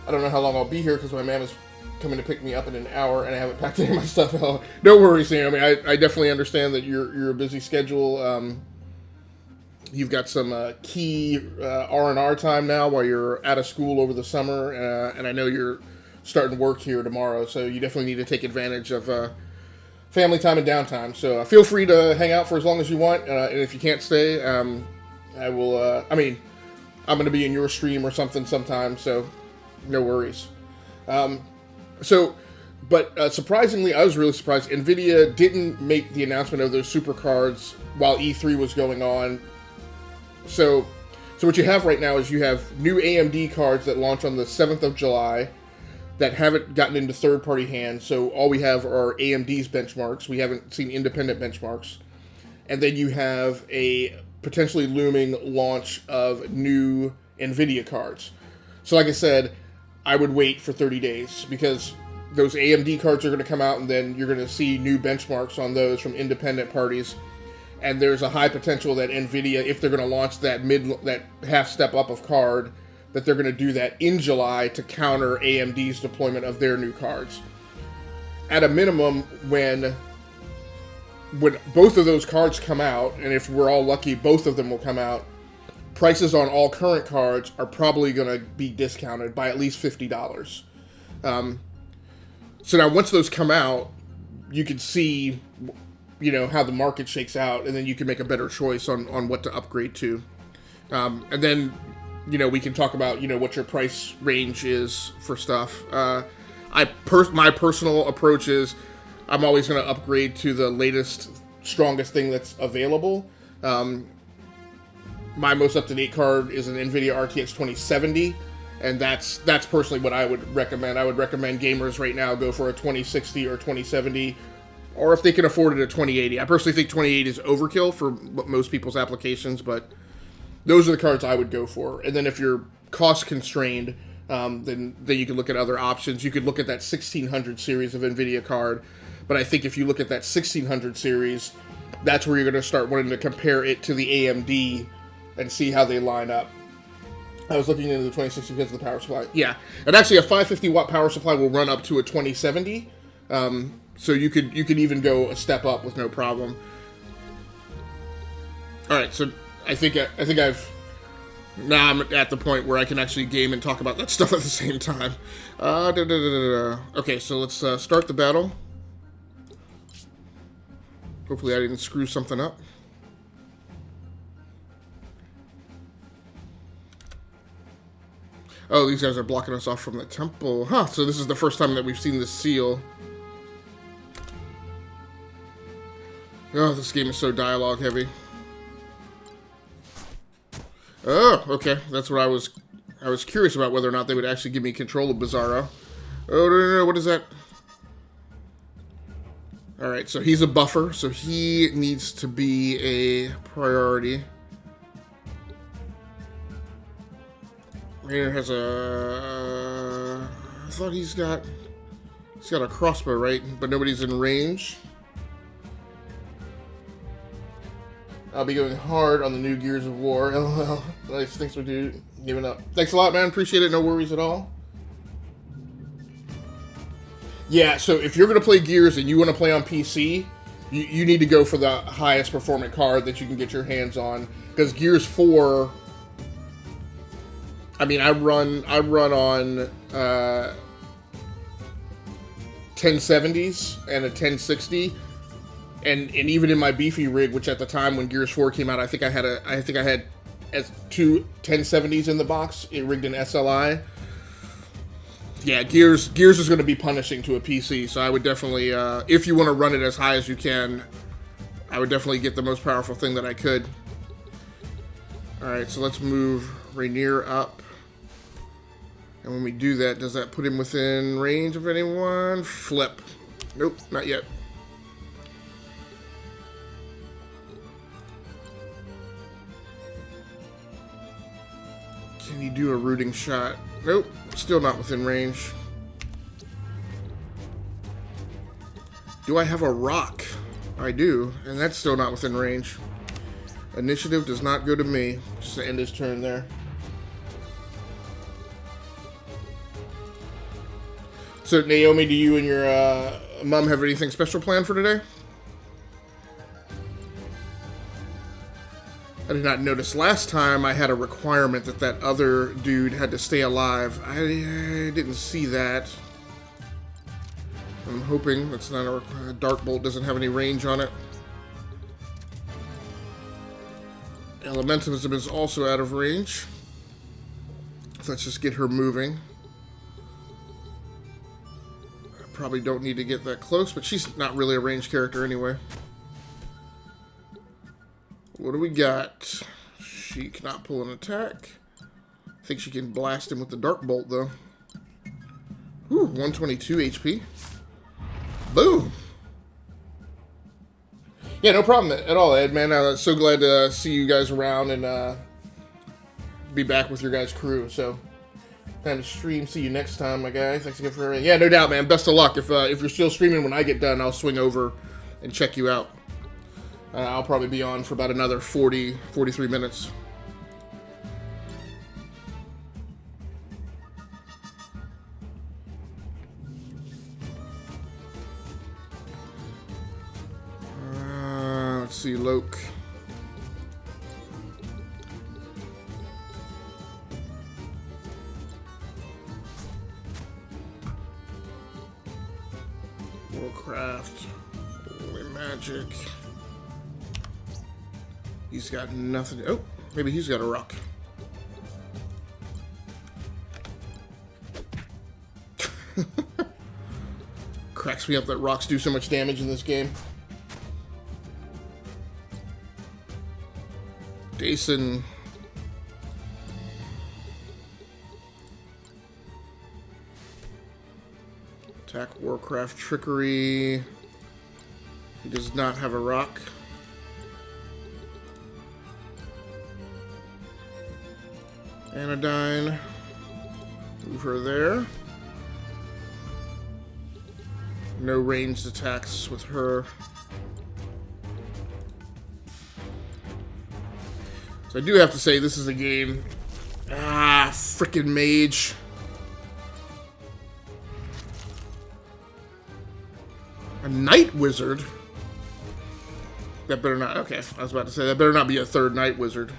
Speaker 2: don't know how long I'll be here because my man is coming to pick me up in an hour and I haven't packed any of my stuff out. No worries, Naomi. I definitely understand that you're a busy schedule. You've got some key R&R time now while you're out of school over the summer, and I know you're starting work here tomorrow, so you definitely need to take advantage of family time and downtime. So feel free to hang out for as long as you want, and if you can't stay, I will. I'm going to be in your stream or something sometime, so no worries. So But surprisingly, I was really surprised. NVIDIA didn't make the announcement of those super cards while E3 was going on. So what you have right now is you have new AMD cards that launch on the 7th of July that haven't gotten into third-party hands. So all we have are AMD's benchmarks. We haven't seen independent benchmarks. And then you have a potentially looming launch of new NVIDIA cards. So like I said, I would wait for 30 days because those AMD cards are going to come out, and then you're going to see new benchmarks on those from independent parties. And there's a high potential that NVIDIA, if they're going to launch that half step up of card, that they're going to do that in July to counter AMD's deployment of their new cards. At a minimum, when both of those cards come out, and if we're all lucky, both of them will come out, prices on all current cards are probably going to be discounted by at least $50. So now once those come out, you can see, how the market shakes out, and then you can make a better choice on what to upgrade to. And then, we can talk about, what your price range is for stuff. My personal approach is I'm always going to upgrade to the latest, strongest thing that's available. My most up-to-date card is an NVIDIA RTX 2070, and that's personally what I would recommend. I would recommend gamers right now go for a 2060 or 2070, or if they can afford it, a 2080. I personally think 2080 is overkill for most people's applications, but those are the cards I would go for. And then if you're cost constrained, then you can look at other options. You could look at that 1600 series of NVIDIA card, but I think if you look at that 1600 series, that's where you're going to start wanting to compare it to the AMD and see how they line up. I was looking into the 2060 because of the power supply. Yeah, and actually a 550 watt power supply will run up to a 2070. So you could even go a step up with no problem. All right, so I think now I'm at the point where I can actually game and talk about that stuff at the same time. Okay, so let's start the battle. Hopefully I didn't screw something up. Oh, these guys are blocking us off from the temple. Huh, so this is the first time that we've seen this seal. Oh, this game is so dialogue heavy. Oh, okay. That's what I was curious about, whether or not they would actually give me control of Bizarro. Oh, no, what is that? Alright, so he's a buffer, so he needs to be a priority. Rainer has a... I thought he's got a crossbow, right? But nobody's in range. I'll be going hard on the new Gears of War. LOL. Nice, thanks for giving up. Thanks a lot, man. Appreciate it. No worries at all. Yeah, so if you're going to play Gears and you want to play on PC, you need to go for the highest performant card that you can get your hands on. Because Gears 4... I mean, I run on 1070s and a 1060, and even in my beefy rig, which at the time when Gears 4 came out, I think I had two 1070s in the box. It rigged an SLI. Yeah, Gears is going to be punishing to a PC, so I would definitely, if you want to run it as high as you can, I would definitely get the most powerful thing that I could. All right, so let's move Rainier up. And when we do that, does that put him within range of anyone? Flip. Nope, not yet. Can he do a rooting shot? Nope, still not within range. Do I have a rock? I do, and that's still not within range. Initiative does not go to me. Just to end his turn there. So, Naomi, do you and your mom have anything special planned for today? I did not notice last time I had a requirement that other dude had to stay alive. I didn't see that. I'm hoping that's not a Dark Bolt doesn't have any range on it. Elementalism is also out of range. Let's just get her moving. probably don't need to get that close, but she's not really a ranged character anyway. What do we got? She cannot pull an attack. I think she can blast him with the Dark Bolt, though. Ooh, 122 HP. Boom! Yeah, no problem at all, Ed, man. So glad to see you guys around and be back with your guys' crew. So, time to stream. See you next time, my guy. Thanks again for everything. Yeah, no doubt, man. Best of luck. If you're still streaming when I get done, I'll swing over and check you out. I'll probably be on for about another 43 minutes. Let's see, Loke. Warcraft. Holy magic. He's got nothing. Oh, maybe he's got a rock. Cracks me up that rocks do so much damage in this game. Jason. Attack Warcraft Trickery. He does not have a rock. Anodyne. Move her there. No ranged attacks with her. So I do have to say this is a game. Frickin' mage. A night wizard? That better not. Okay, I was about to say that better not be a third night wizard.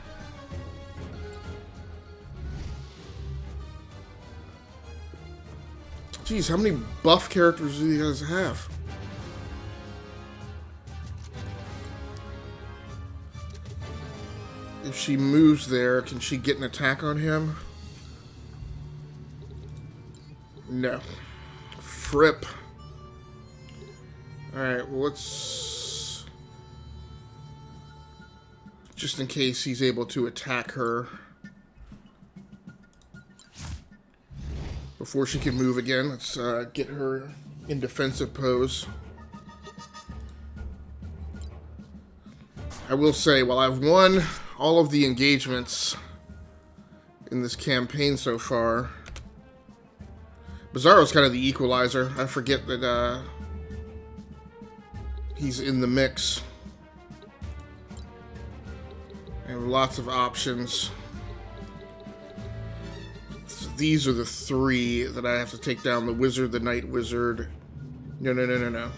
Speaker 2: Jeez, how many buff characters do you guys have? If she moves there, can she get an attack on him? No. Fripp. Alright, well, let's... just in case he's able to attack her before she can move again, let's get her in defensive pose. I will say, while I've won all of the engagements in this campaign so far, Bizarro's kind of the equalizer. I forget that he's in the mix. I have lots of options. So these are the three that I have to take down. The wizard, the night wizard. No.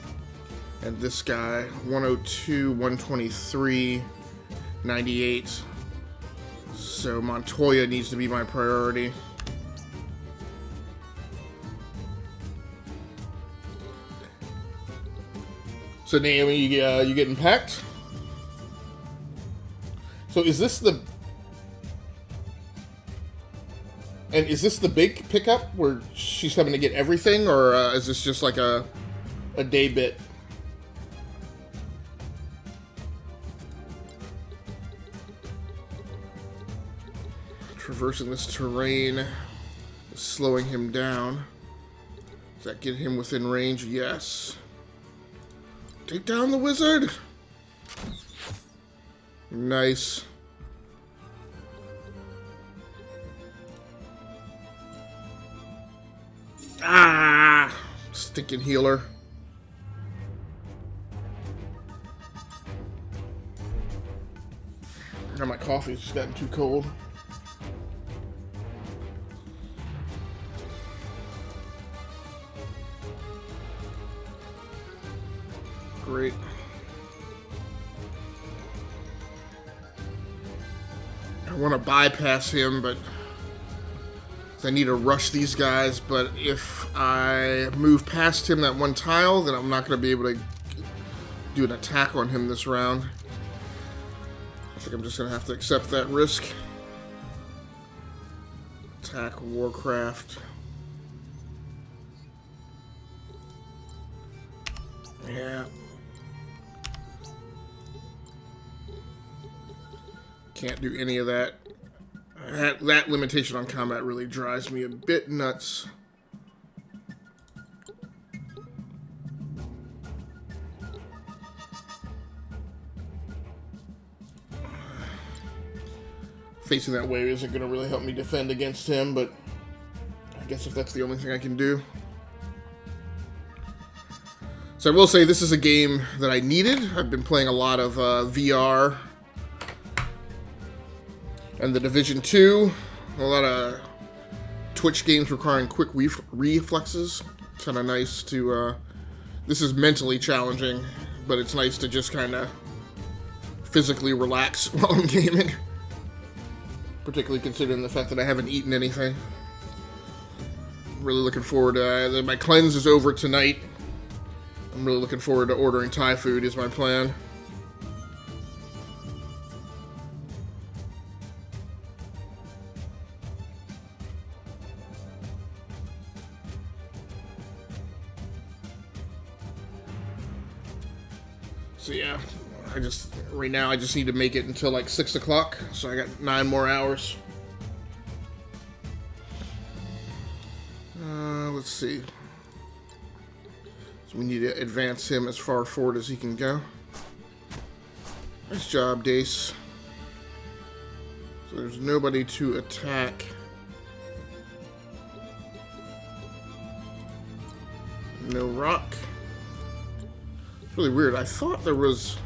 Speaker 2: And this guy, 102, 123, 98. So Montoya needs to be my priority. So Naomi, you getting packed? So is this the... and is this the big pickup where she's having to get everything, or is this just like a day bit? Traversing this terrain is slowing him down. Does that get him within range? Yes. Take down the wizard! Nice. Stinking healer. Now my coffee's just gotten too cold. Great. I want to bypass him, but I need to rush these guys. But if I move past him that one tile, then I'm not going to be able to do an attack on him this round. I think I'm just going to have to accept that risk. Attack Warcraft. Yeah. Can't do any of that. That limitation on combat really drives me a bit nuts. Facing that way isn't going to really help me defend against him, but I guess if that's the only thing I can do. So I will say this is a game that I needed. I've been playing a lot of VR and The Division 2. A lot of Twitch games requiring quick reflexes. Kind of nice to... this is mentally challenging, but it's nice to just kind of physically relax while I'm gaming. Particularly considering the fact that I haven't eaten anything. Really looking forward to... my cleanse is over tonight. I'm really looking forward to ordering Thai food is my plan. So yeah, right now I just need to make it until like 6 o'clock, so I got 9 more hours. Let's see. So we need to advance him as far forward as he can go. Nice job, Dace. So there's nobody to attack. No rock. It's really weird. I thought there was...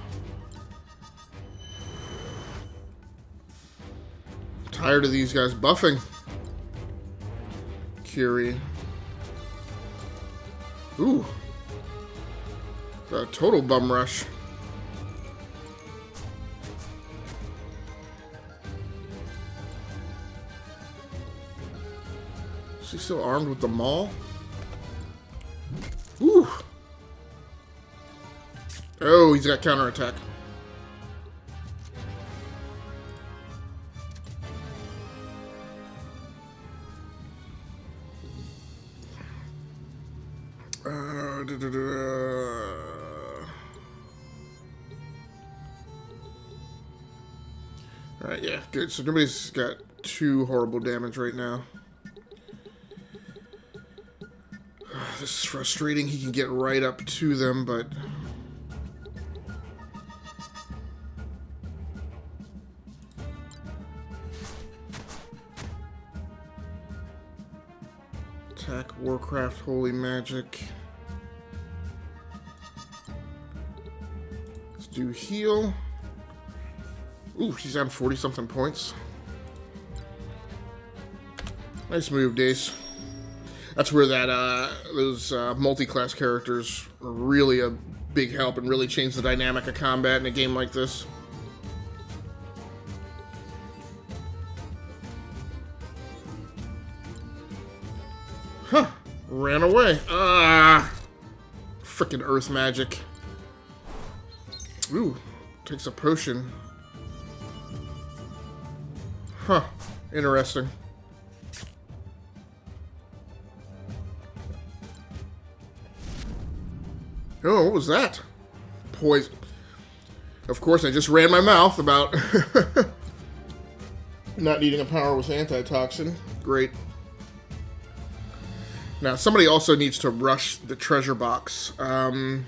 Speaker 2: I'm tired of these guys buffing. Curie. Ooh. A total bum rush. Is he still armed with the maul? Ooh. Oh, he's got counterattack. Alright, yeah, good. So nobody's got too horrible damage right now. This is frustrating. He can get right up to them, but... Attack, Warcraft, Holy Magic. Let's do heal. Ooh, she's on 40-something points. Nice move, Dace. That's where that those multi-class characters are really a big help and really change the dynamic of combat in a game like this. Huh. Ran away. Ah! Frickin' earth magic. Ooh. Takes a potion. Huh. Interesting. Oh, what was that? Poison. Of course, I just ran my mouth about not needing a power with antitoxin. Great. Now, somebody also needs to rush the treasure box. I'm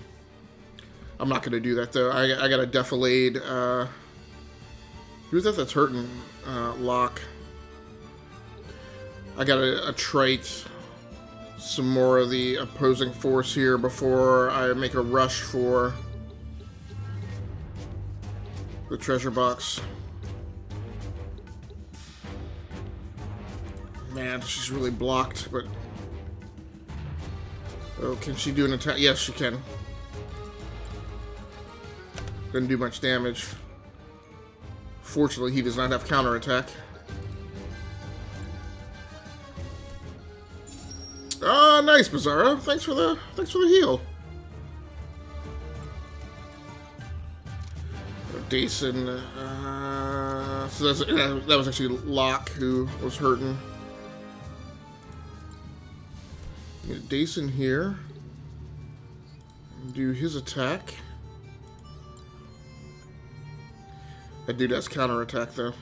Speaker 2: not going to do that, though. I got a defilade. Who's that that's hurting? Locke. I got a trait. Some more of the opposing force here before I make a rush for the treasure box. Man, she's really blocked, but... Oh, can she do an attack? Yes, she can. Doesn't do much damage. Fortunately, he does not have counterattack. Ah, nice, Bizarro. Thanks for the heal. Dason. So that was actually Locke who was hurting. Get Dason here. Do his attack. That dude has counterattack, though.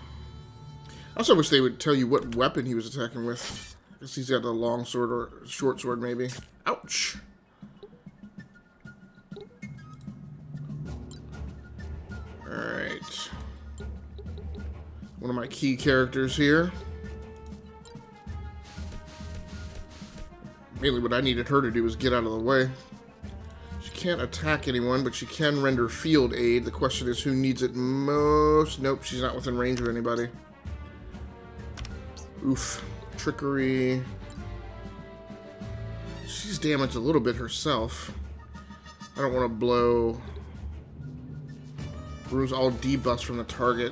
Speaker 2: I also wish they would tell you what weapon he was attacking with. I guess he's got a long sword or short sword, maybe. Ouch! Alright. One of my key characters here. Mainly what I needed her to do was get out of the way. She can't attack anyone, but she can render field aid. The question is who needs it most? Nope, she's not within range of anybody. Oof. Trickery. She's damaged a little bit herself. I don't want to blow. Removes all debuffs from the target.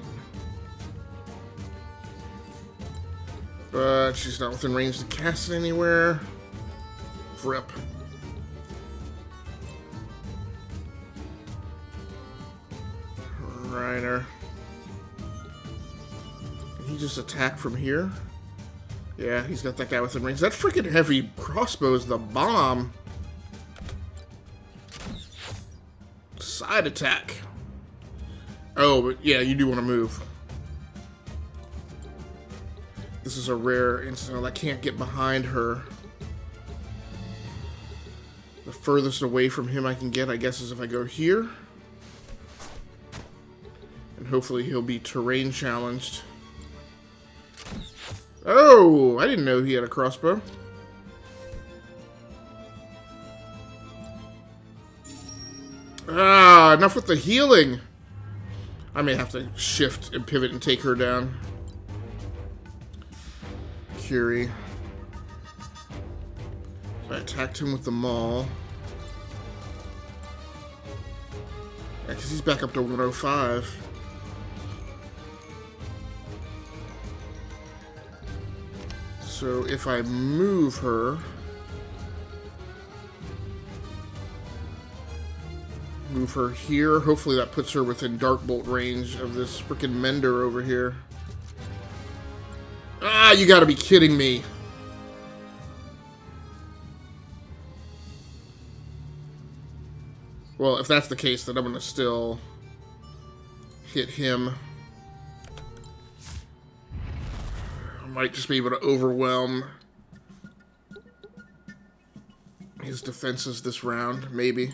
Speaker 2: But she's not within range to cast it anywhere. Rip. Reiner. Can he just attack from here? Yeah, he's got that guy within range. That freaking heavy crossbow is the bomb. Side attack. Oh, but yeah, you do want to move. This is a rare instance. I can't get behind her. The furthest away from him I can get, I guess, is if I go here. And hopefully he'll be terrain challenged. Oh, I didn't know he had a crossbow. Ah, enough with the healing. I may have to shift and pivot and take her down. Curie. I attacked him with the maul. Yeah, because he's back up to 105. So if I move her... Move her here. Hopefully that puts her within Dark Bolt range of this frickin' Mender over here. Ah, you gotta be kidding me. Well, if that's the case, then I'm gonna still hit him. I might just be able to overwhelm his defenses this round, maybe.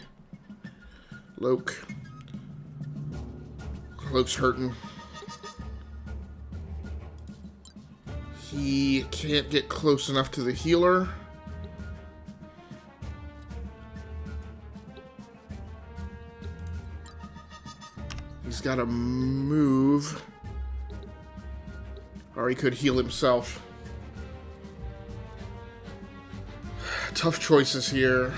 Speaker 2: Loke. Loke's hurting. He can't get close enough to the healer. He's got to move. Or he could heal himself. Tough choices here.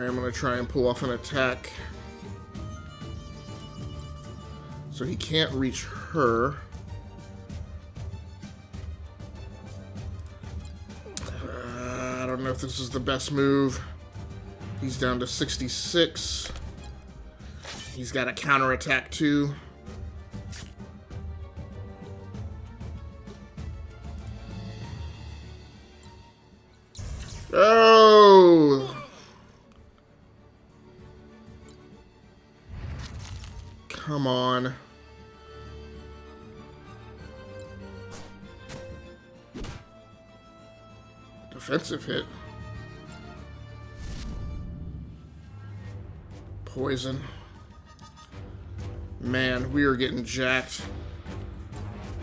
Speaker 2: I'm going to try and pull off an attack. So he can't reach her. I don't know if this is the best move. He's down to 66. He's got a counterattack too. Oh! Come on. Defensive hit. Poison. Man, we are getting jacked.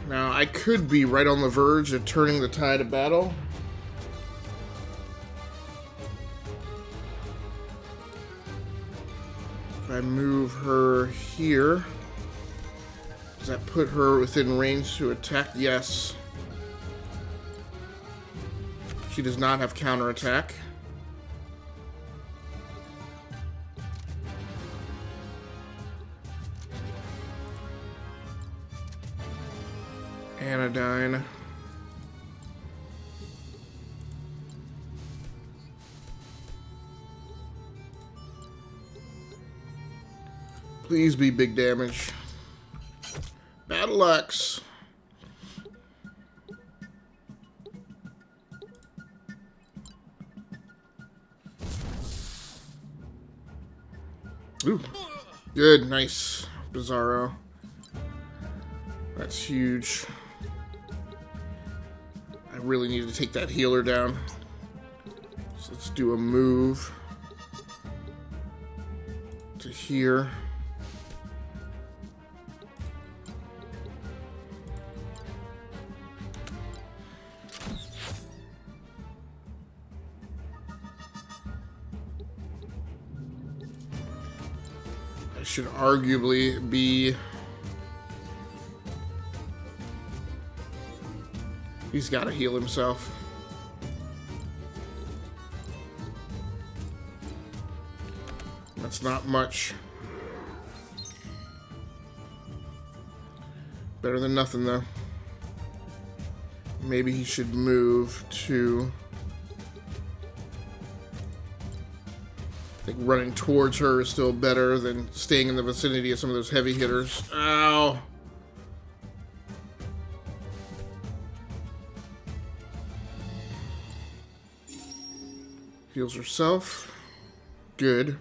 Speaker 2: Now, I could be right on the verge of turning the tide of battle. If I move her here, does that put her within range to attack? Yes. She does not have counterattack. Anodyne. Please be big damage. Battle Axe. Ooh. Good, nice. Bizarro. That's huge. I really need to take that healer down. So let's do a move to here. I should arguably be... He's got to heal himself. That's not much. Better than nothing, though. Maybe he should move to... I think running towards her is still better than staying in the vicinity of some of those heavy hitters. Ow! Heals herself. Good.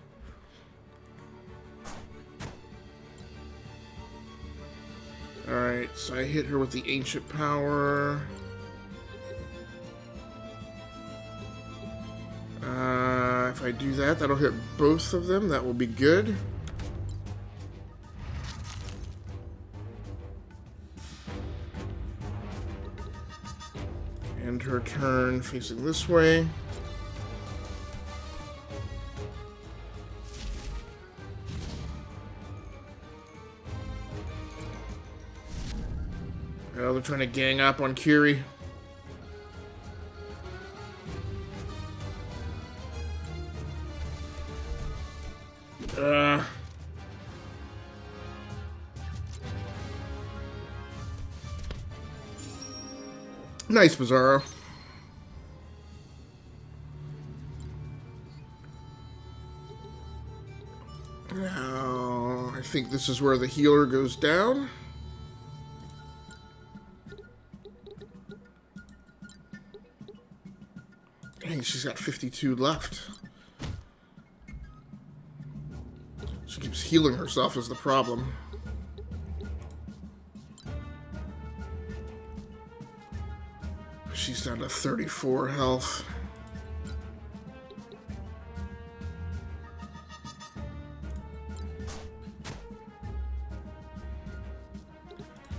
Speaker 2: Alright, so I hit her with the ancient power. If I do that, that'll hit both of them. That will be good. End her turn facing this way. Oh, they're trying to gang up on Kiri. Nice, Bizarro. Now, I think this is where the healer goes down. Dang, she's got 52 left. She keeps healing herself is the problem. She's down to 34 health.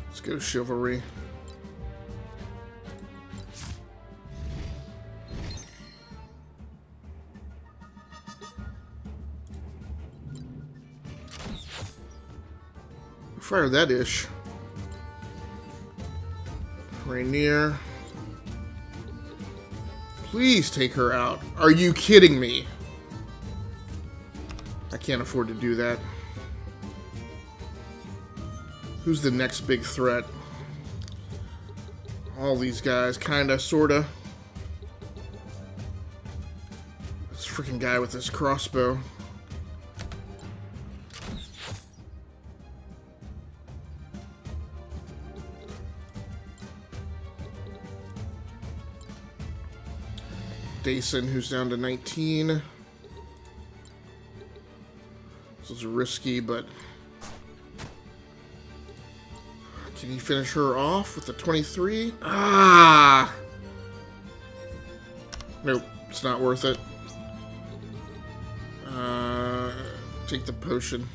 Speaker 2: Let's go Chivalry. Fire that ish. Rainier. Please take her out. Are you kidding me? I can't afford to do that. Who's the next big threat? All these guys, kinda, sorta. This freaking guy with this crossbow. Dason, who's down to 19. This is risky, but can he finish her off with the 23? Ah! Nope, it's not worth it. Take the potion.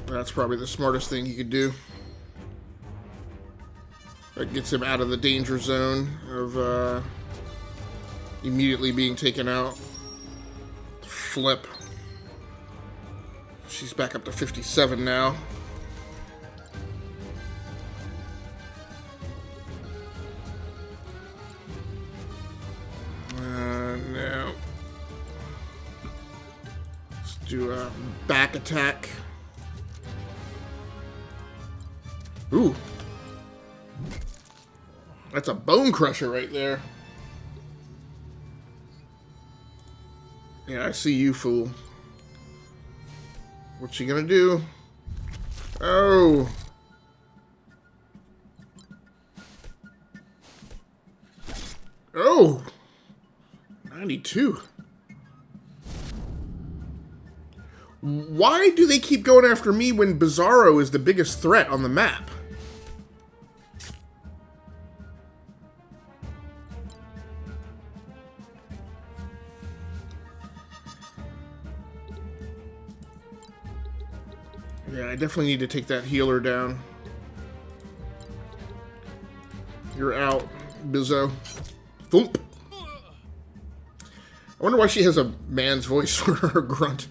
Speaker 2: That's probably the smartest thing he could do. That gets him out of the danger zone of immediately being taken out. Flip. She's back up to 57 now. No. Let's do a back attack. Ooh. That's a bone crusher right there. Yeah, I see you, fool. What's she gonna do? Oh. Oh. 92. Why do they keep going after me when Bizarro is the biggest threat on the map? Yeah, I definitely need to take that healer down. You're out, Bizzo. Thump. I wonder why she has a man's voice for her grunt.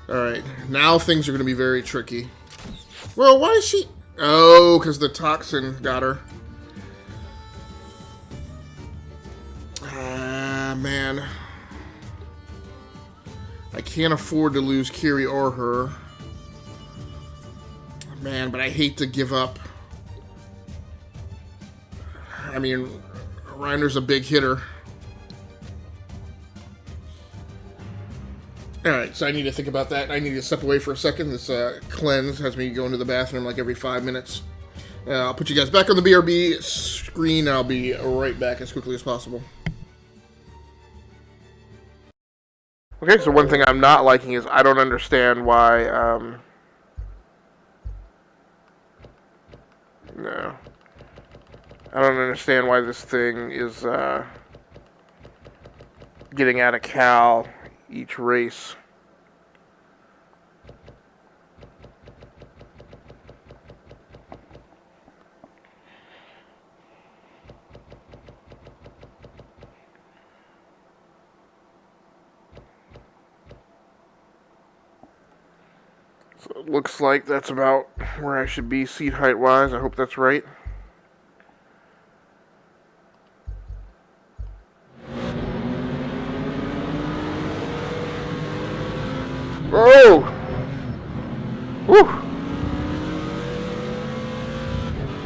Speaker 2: Alright, now things are going to be very tricky. Well, why is she... Oh, because the toxin got her. Ah, man. I can't afford to lose Kiri or her. Man, but I hate to give up. I mean, Reiner's a big hitter. Alright, so I need to think about that. I need to step away for a second. This cleanse has me going to the bathroom like every 5 minutes. I'll put you guys back on the BRB screen. I'll be right back as quickly as possible. Okay, so one thing I'm not liking is I don't understand why, no. I don't understand why this thing is, getting out of Cal each race. So it looks like that's about where I should be seat height wise. I hope that's right. Oh! Woo!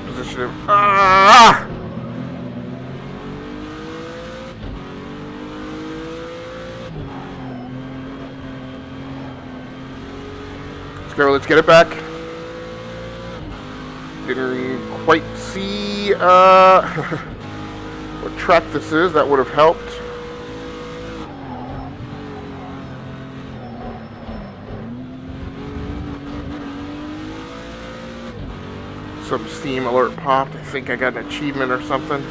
Speaker 2: Position him. Ah! Let's go, let's get it back. Didn't quite see what track this is. That would have helped. Some Steam alert popped. I think I got an achievement or something.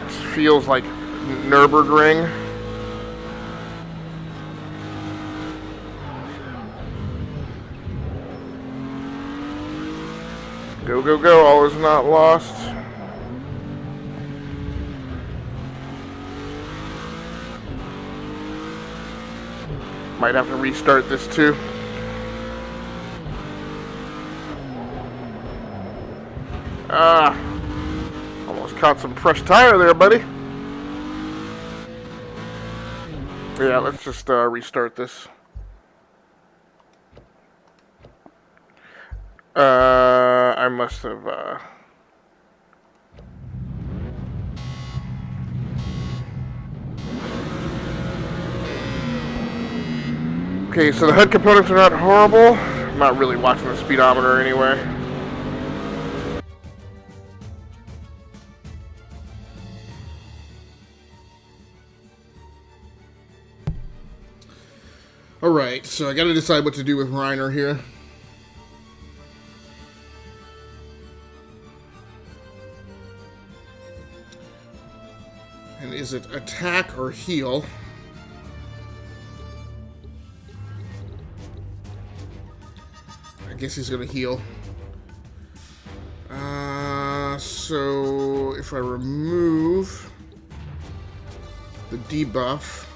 Speaker 2: This feels like Nürburgring. Go, go, go. All is not lost. Might have to restart this too. Almost caught some fresh tire there, buddy. Yeah, let's just restart this. I must have, Okay, so the HUD components are not horrible. I'm not really watching the speedometer anyway. Alright, so I gotta decide what to do with Reiner here. And is it attack or heal? I guess he's gonna heal. So if I remove the debuff.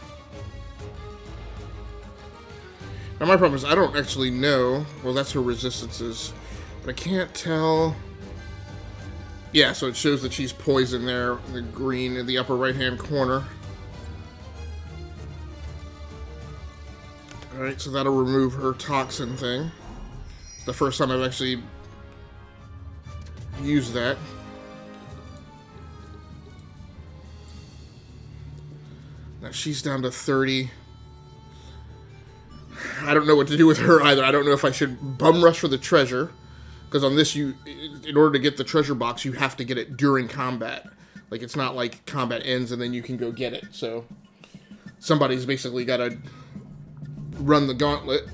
Speaker 2: Now my problem is I don't actually know. Well, that's her resistances. But I can't tell. Yeah, so it shows that she's poisoned there, the green in the upper right-hand corner. Alright, so that'll remove her toxin thing. The first time I've actually used that. Now she's down to 30. I don't know what to do with her either. I don't know if I should bum rush for the treasure, because on this, in order to get the treasure box, you have to get it during combat. Like, it's not like combat ends and then you can go get it. So somebody's basically got to run the gauntlet.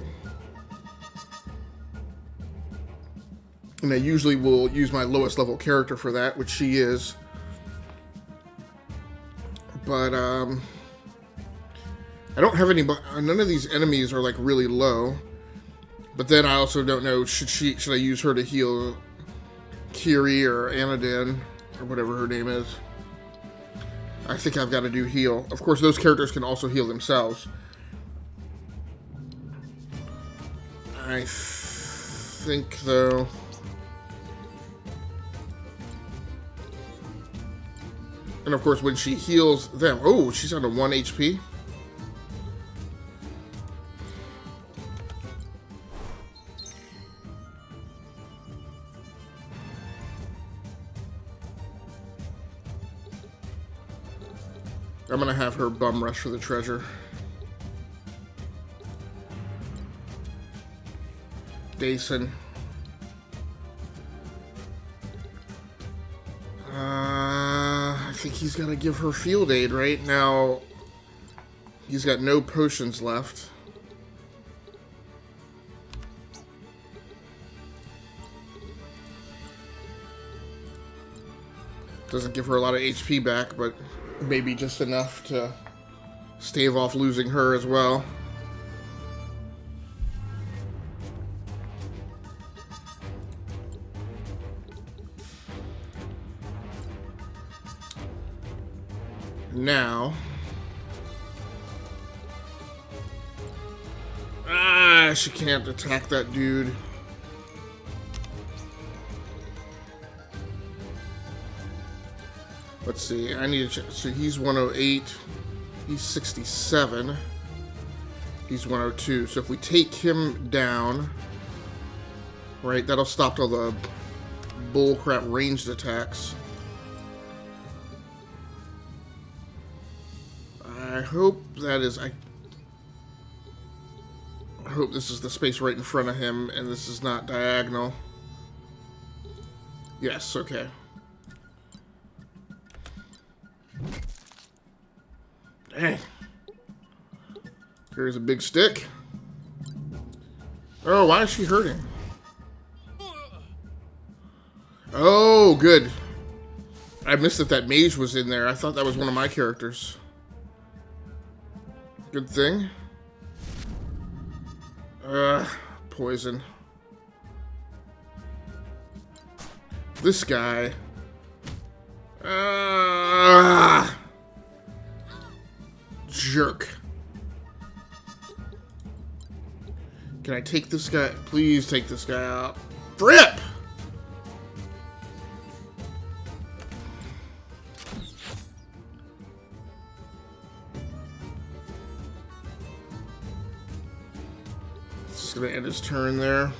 Speaker 2: And I usually will use my lowest level character for that, which she is. But, I don't have any, none of these enemies are, like, really low. But then I also don't know, should I use her to heal Kiri or Anadin, or whatever her name is. I think I've got to do heal. Of course, those characters can also heal themselves. I think, though... And of course, when she heals them... Oh, she's on a 1 HP. I'm gonna have her bum rush for the treasure. Dason. I think he's gotta give her field aid right now. He's got no potions left. Doesn't give her a lot of HP back, but maybe just enough to stave off losing her as well. Now, she can't attack that dude. Let's see, I need to check. So he's 108, he's 67, he's 102. So if we take him down, right, that'll stop all the bullcrap ranged attacks. I hope that is, I hope this is the space right in front of him and this is not diagonal. Yes, okay. Dang. Here's a big stick. Oh, why is she hurting? Oh, good. I missed that mage was in there. I thought that was one of my characters. Good thing. Poison. This guy. Jerk. Can I take this guy? Please take this guy out. Fripp! This is gonna end his turn there.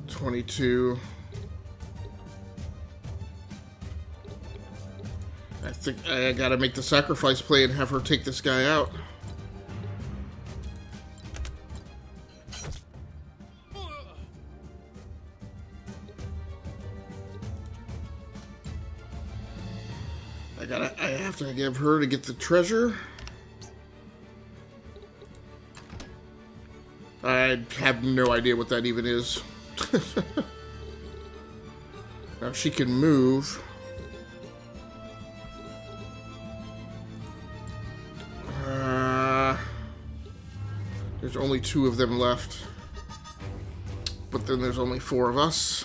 Speaker 2: 22. I think I gotta make the sacrifice play and have her take this guy out. I have to give her to get the treasure. I have no idea what that even is. Now she can move. There's only 2 of them left. But then there's only 4 of us.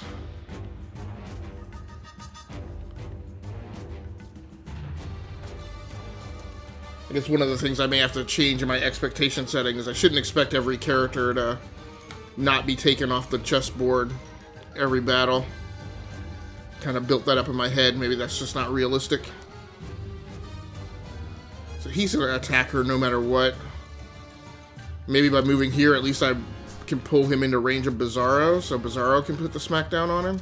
Speaker 2: I guess one of the things I may have to change in my expectation setting is I shouldn't expect every character to not be taken off the chessboard every battle. Kind of built that up in my head. Maybe that's just not realistic. So he's going to attack her no matter what. Maybe by moving here, at least I can pull him into range of Bizarro, so Bizarro can put the smackdown on him.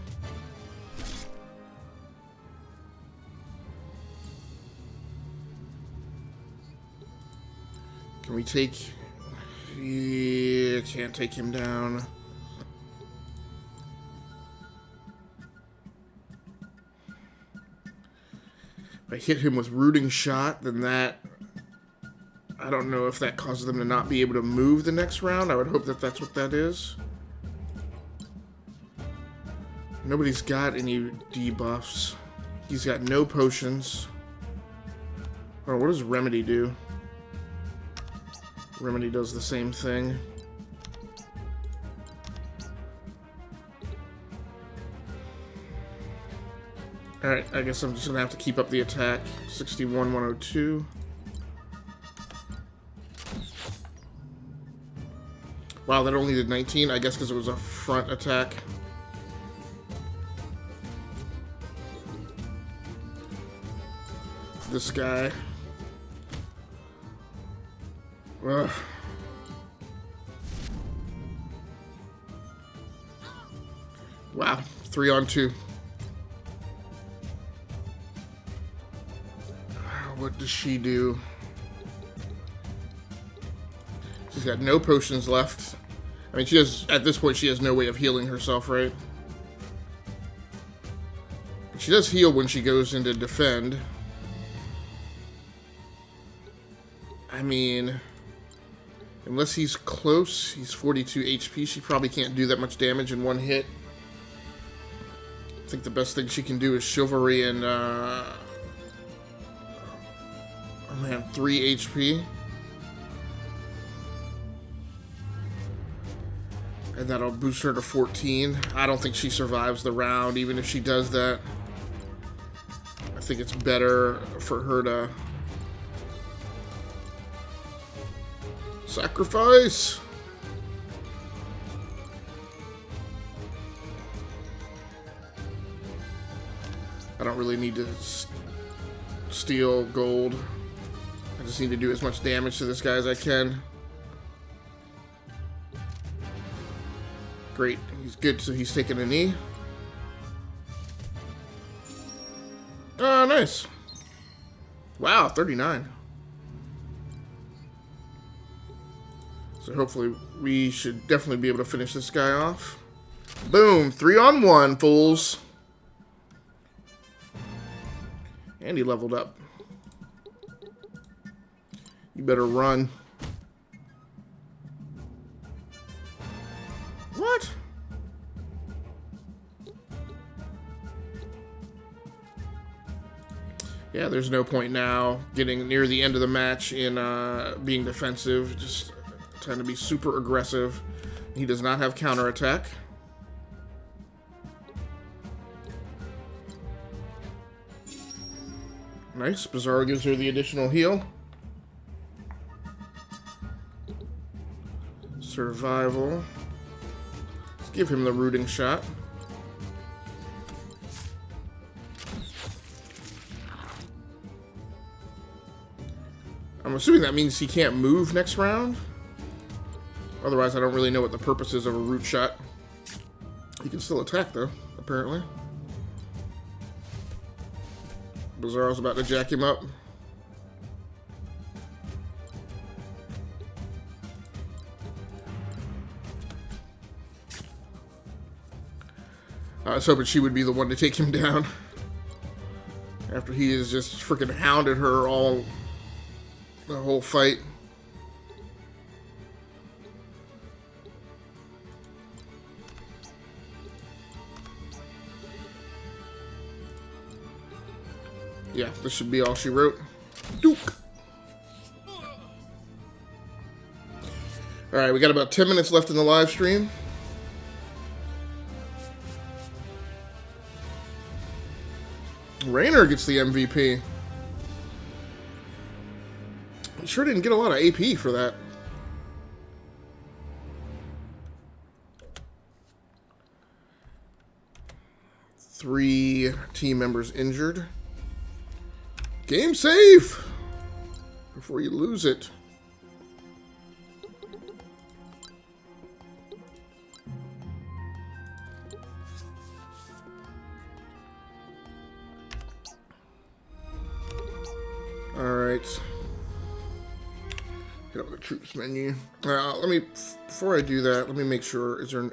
Speaker 2: Can we take... Yeah, can't take him down. If I hit him with rooting shot, then that... I don't know if that causes them to not be able to move the next round. I would hope that that's what that is. Nobody's got any debuffs. He's got no potions. Oh, what does Remedy do? Remedy does the same thing. Alright, I guess I'm just gonna have to keep up the attack. 61, 102. Wow, that only did 19, I guess because it was a front attack. This guy. Ugh. Wow, 3 on 2. What does she do? She's got no potions left. I mean, she has, at this point, she has no way of healing herself, right? She does heal when she goes into defend. I mean, unless he's close, he's 42 HP, she probably can't do that much damage in one hit. I think the best thing she can do is Chivalry and, oh man, 3 HP. And that'll boost her to 14. I don't think she survives the round, even if she does that. I think it's better for her to sacrifice. I don't really need to steal gold. I just need to do as much damage to this guy as I can. Great, he's good, so he's taking a knee. Oh, nice. Wow, 39. So hopefully we should definitely be able to finish this guy off. Boom, 3 on 1, fools. And he leveled up. You better run. What? Yeah, there's no point now getting near the end of the match in being defensive. Just trying to be super aggressive. He does not have counterattack. Nice. Bizarro gives her the additional heal. Survival. Let's give him the rooting shot. I'm assuming that means he can't move next round. Otherwise, I don't really know what the purpose is of a root shot. He can still attack, though, apparently. Bizarro's about to jack him up. I was hoping she would be the one to take him down. After he has just freaking hounded her all the whole fight. Yeah, this should be all she wrote. Duke. Alright, we got about 10 minutes left in the live stream. Raynor gets the MVP. He sure didn't get a lot of AP for that. Three team members injured. Game save before you lose it. All right. Hit up the troops menu. Let me, before I do that, let me make sure, is there,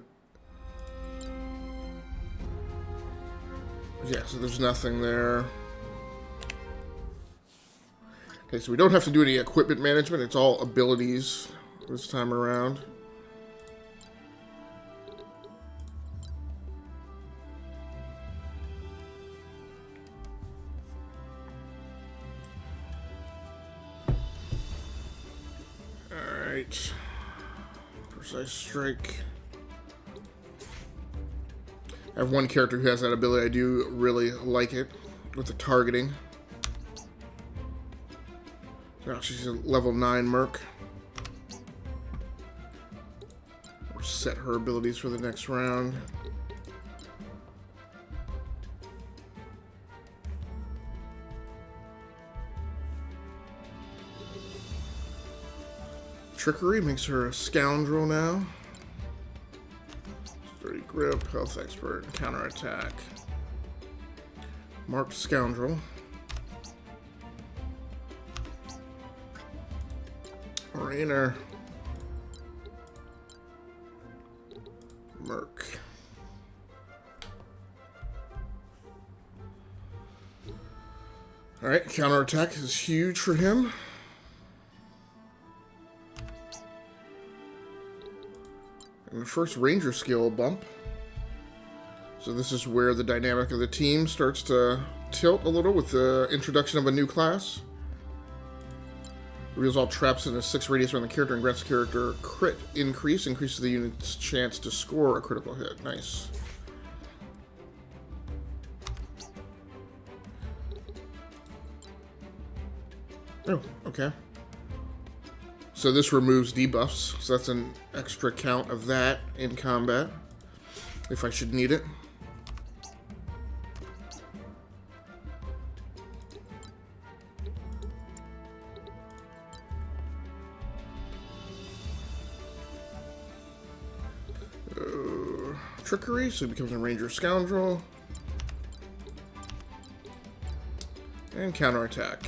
Speaker 2: yeah, so there's nothing there. Okay, so we don't have to do any equipment management. It's all abilities this time around. Alright. Precise strike. I have one character who has that ability. I do really like it with the targeting. Now she's a level 9 merc. We'll set her abilities for the next round. Trickery makes her a scoundrel now. Sturdy grip, health expert, counterattack. Marked scoundrel. Rainer. Merc. Alright, counterattack is huge for him. And the first ranger skill bump. So this is where the dynamic of the team starts to tilt a little with the introduction of a new class. Reveals all traps in a 6 radius around the character and grants the character crit increase. Increases the unit's chance to score a critical hit. Nice. Oh, okay. So this removes debuffs. So that's an extra count of that in combat. If I should need it. Trickery, so it becomes a ranger scoundrel. And counterattack.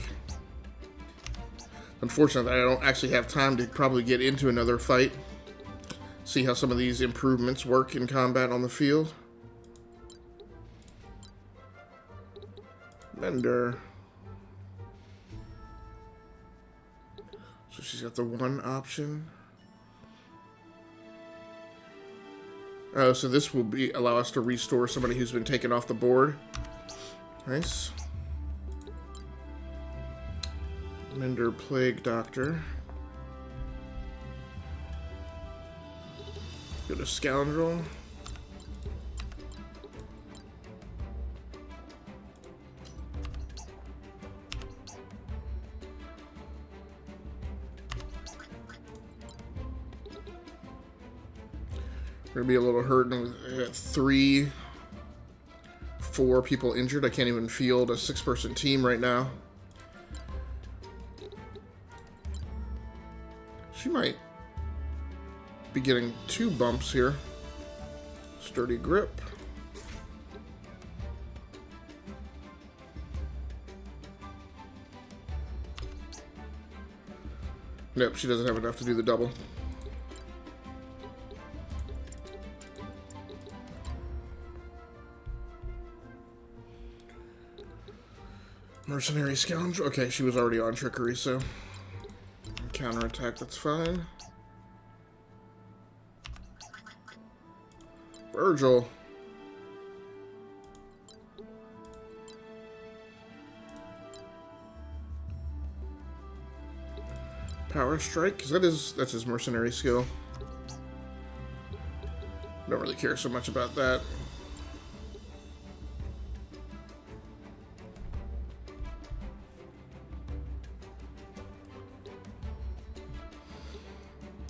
Speaker 2: Unfortunately, I don't actually have time to probably get into another fight. See how some of these improvements work in combat on the field. Mender. So she's got the one option. Oh, so this will allow us to restore somebody who's been taken off the board. Nice. Mender Plague Doctor. Go to Scoundrel. We're gonna be a little hurting. I got 4 people injured. I can't even field a 6-person team right now. She might be getting 2 bumps here. Sturdy grip. Nope, she doesn't have enough to do the double. Mercenary scoundrel. Okay, she was already on trickery, so counterattack, that's fine. Virgil. Power strike, because that's his mercenary skill. Don't really care so much about that.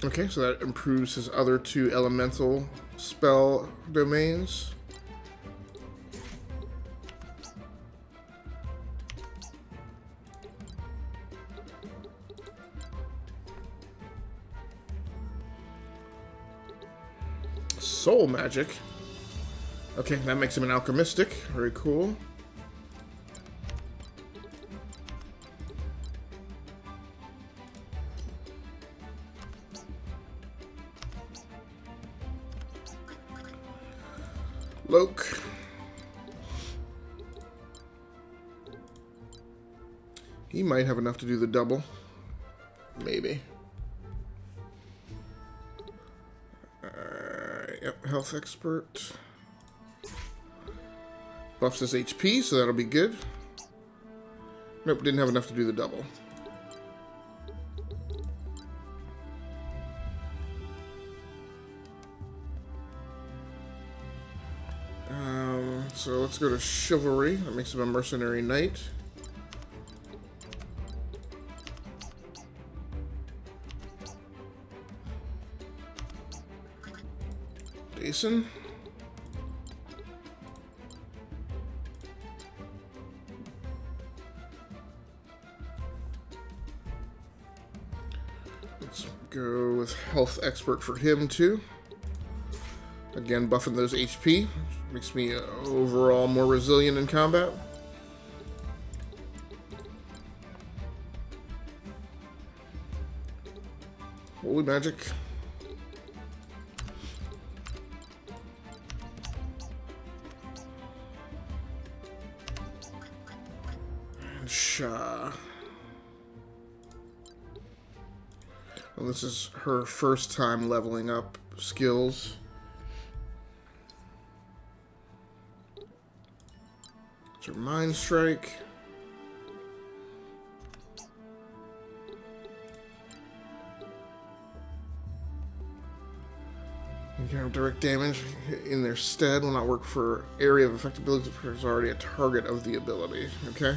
Speaker 2: Okay, so that improves his other 2 elemental spell domains. Soul magic. Okay, that makes him an alchemistic. Very cool. Loke. He might have enough to do the double. Maybe. Yep, health expert. Buffs his HP, so that'll be good. Nope, didn't have enough to do the double. So let's go to Chivalry. That makes him a mercenary knight. Jason. Let's go with health expert for him too. Again, buffing those HP. Makes me overall more resilient in combat. Holy magic. And Shah. Well, this is her first time leveling up skills. It's her Mind Strike. You can have direct damage in their stead will not work for area of effectability if there's already a target of the ability. Okay.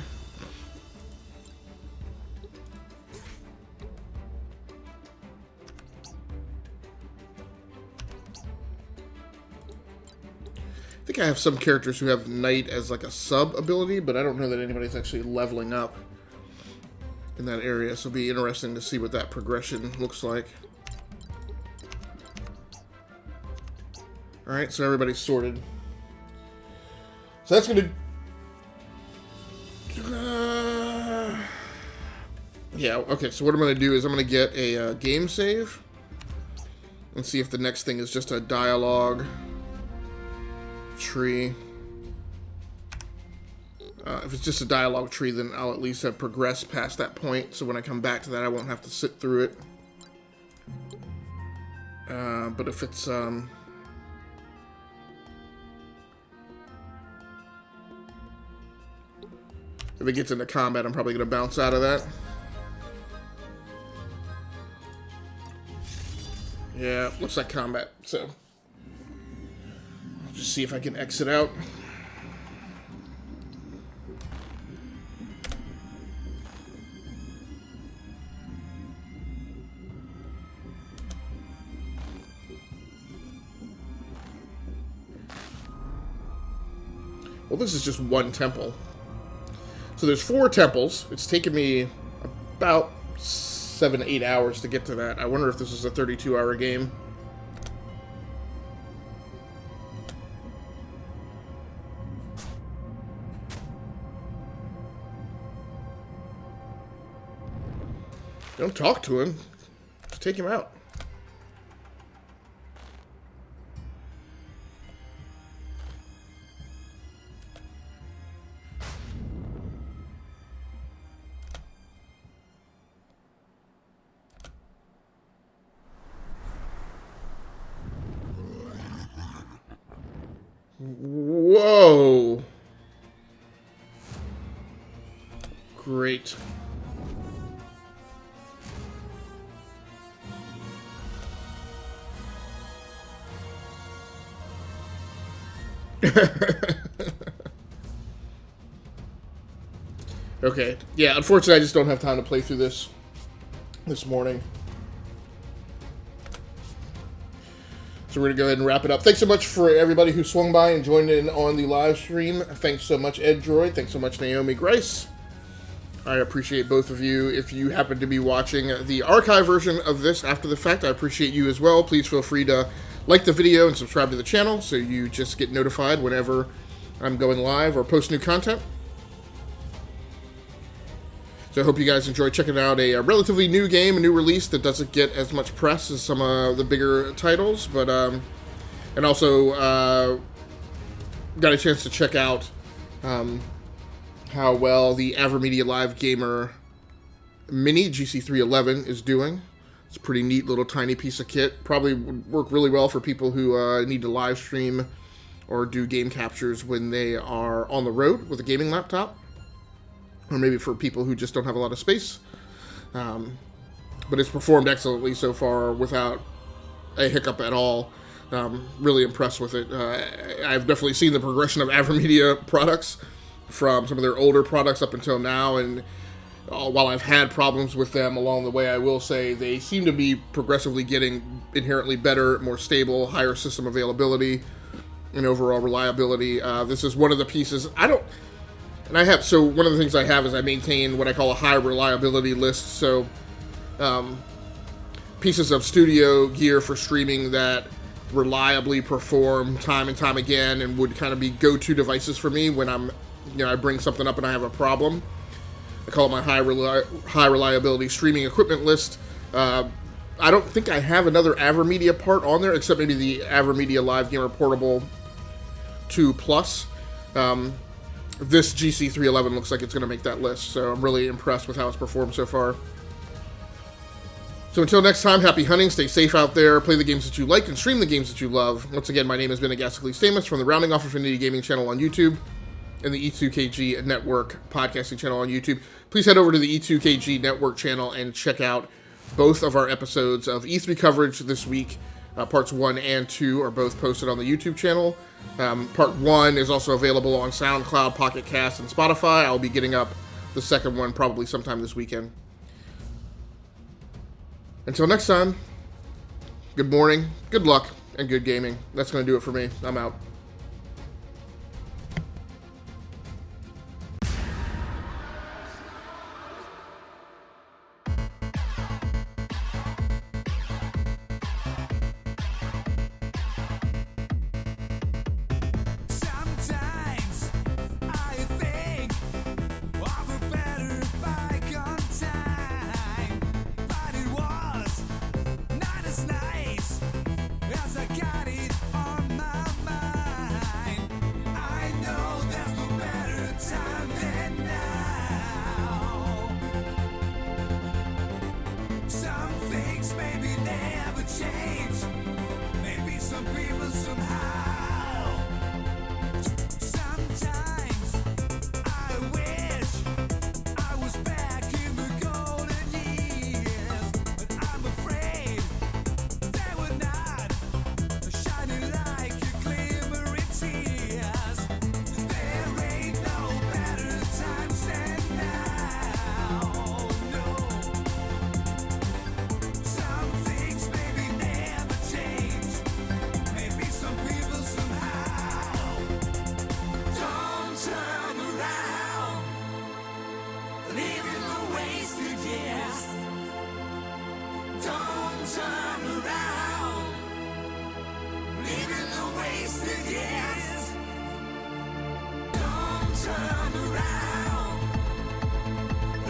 Speaker 2: I think I have some characters who have Knight as like a sub ability, but I don't know that anybody's actually leveling up in that area, so it'll be interesting to see what that progression looks like. Alright, so everybody's sorted. So that's going to... yeah, okay, so what I'm going to do is I'm going to get a game save and see if the next thing is just a dialogue tree. If it's just a dialogue tree, then I'll at least have progressed past that point, so when I come back to that I won't have to sit through it. But if it's if it gets into combat, I'm probably going to bounce out of that. Yeah, looks like combat, so I'll just see if I can exit out. Well, this is just one temple. So there's 4 temples. It's taken me about 7-8 hours to get to that. I wonder if this is a 32-hour game. Don't talk to him. Just take him out. Whoa. Great. Okay. Yeah, unfortunately I just don't have time to play through this morning. So we're going to go ahead and wrap it up. Thanks so much for everybody who swung by and joined in on the live stream. Thanks so much, Ed Droid. Thanks so much, Naomi Grice. I appreciate both of you. If you happen to be watching the archive version of this after the fact, I appreciate you as well. Please feel free to like the video and subscribe to the channel so you just get notified whenever I'm going live or post new content. So I hope you guys enjoy checking out a relatively new game, a new release that doesn't get as much press as some of the bigger titles, but and also got a chance to check out how well the AverMedia Live Gamer Mini GC311 is doing. It's a pretty neat little tiny piece of kit. Probably would work really well for people who need to live stream or do game captures when they are on the road with a gaming laptop. Or maybe for people who just don't have a lot of space. But it's performed excellently so far without a hiccup at all. Really impressed with it. I've definitely seen the progression of AverMedia products from some of their older products up until now, and while I've had problems with them along the way, I will say they seem to be progressively getting inherently better, more stable, higher system availability, and overall reliability. This is one of the pieces one of the things I have is I maintain what I call a high reliability list. So pieces of studio gear for streaming that reliably perform time and time again and would kind of be go-to devices for me when I bring something up and I have a problem. I call it my high reliability streaming equipment list. I don't think I have another AverMedia part on there, except maybe the AverMedia Live Gamer Portable 2 Plus. This GC311 looks like it's going to make that list, so I'm really impressed with how it's performed so far. So until next time, happy hunting, stay safe out there, play the games that you like, and stream the games that you love. Once again, my name has been Agasically Stamus from the Rounding Off Infinity Gaming channel on YouTube and the E2KG Network podcasting channel on YouTube. Please head over to the E2KG Network channel and check out both of our episodes of E3 coverage this week. Parts 1 and 2 are both posted on the YouTube channel. Part 1 is also available on SoundCloud, Pocket Cast, and Spotify. I'll be getting up the second one probably sometime this weekend. Until next time, good morning, good luck, and good gaming. That's going to do it for me. I'm out. Turn around.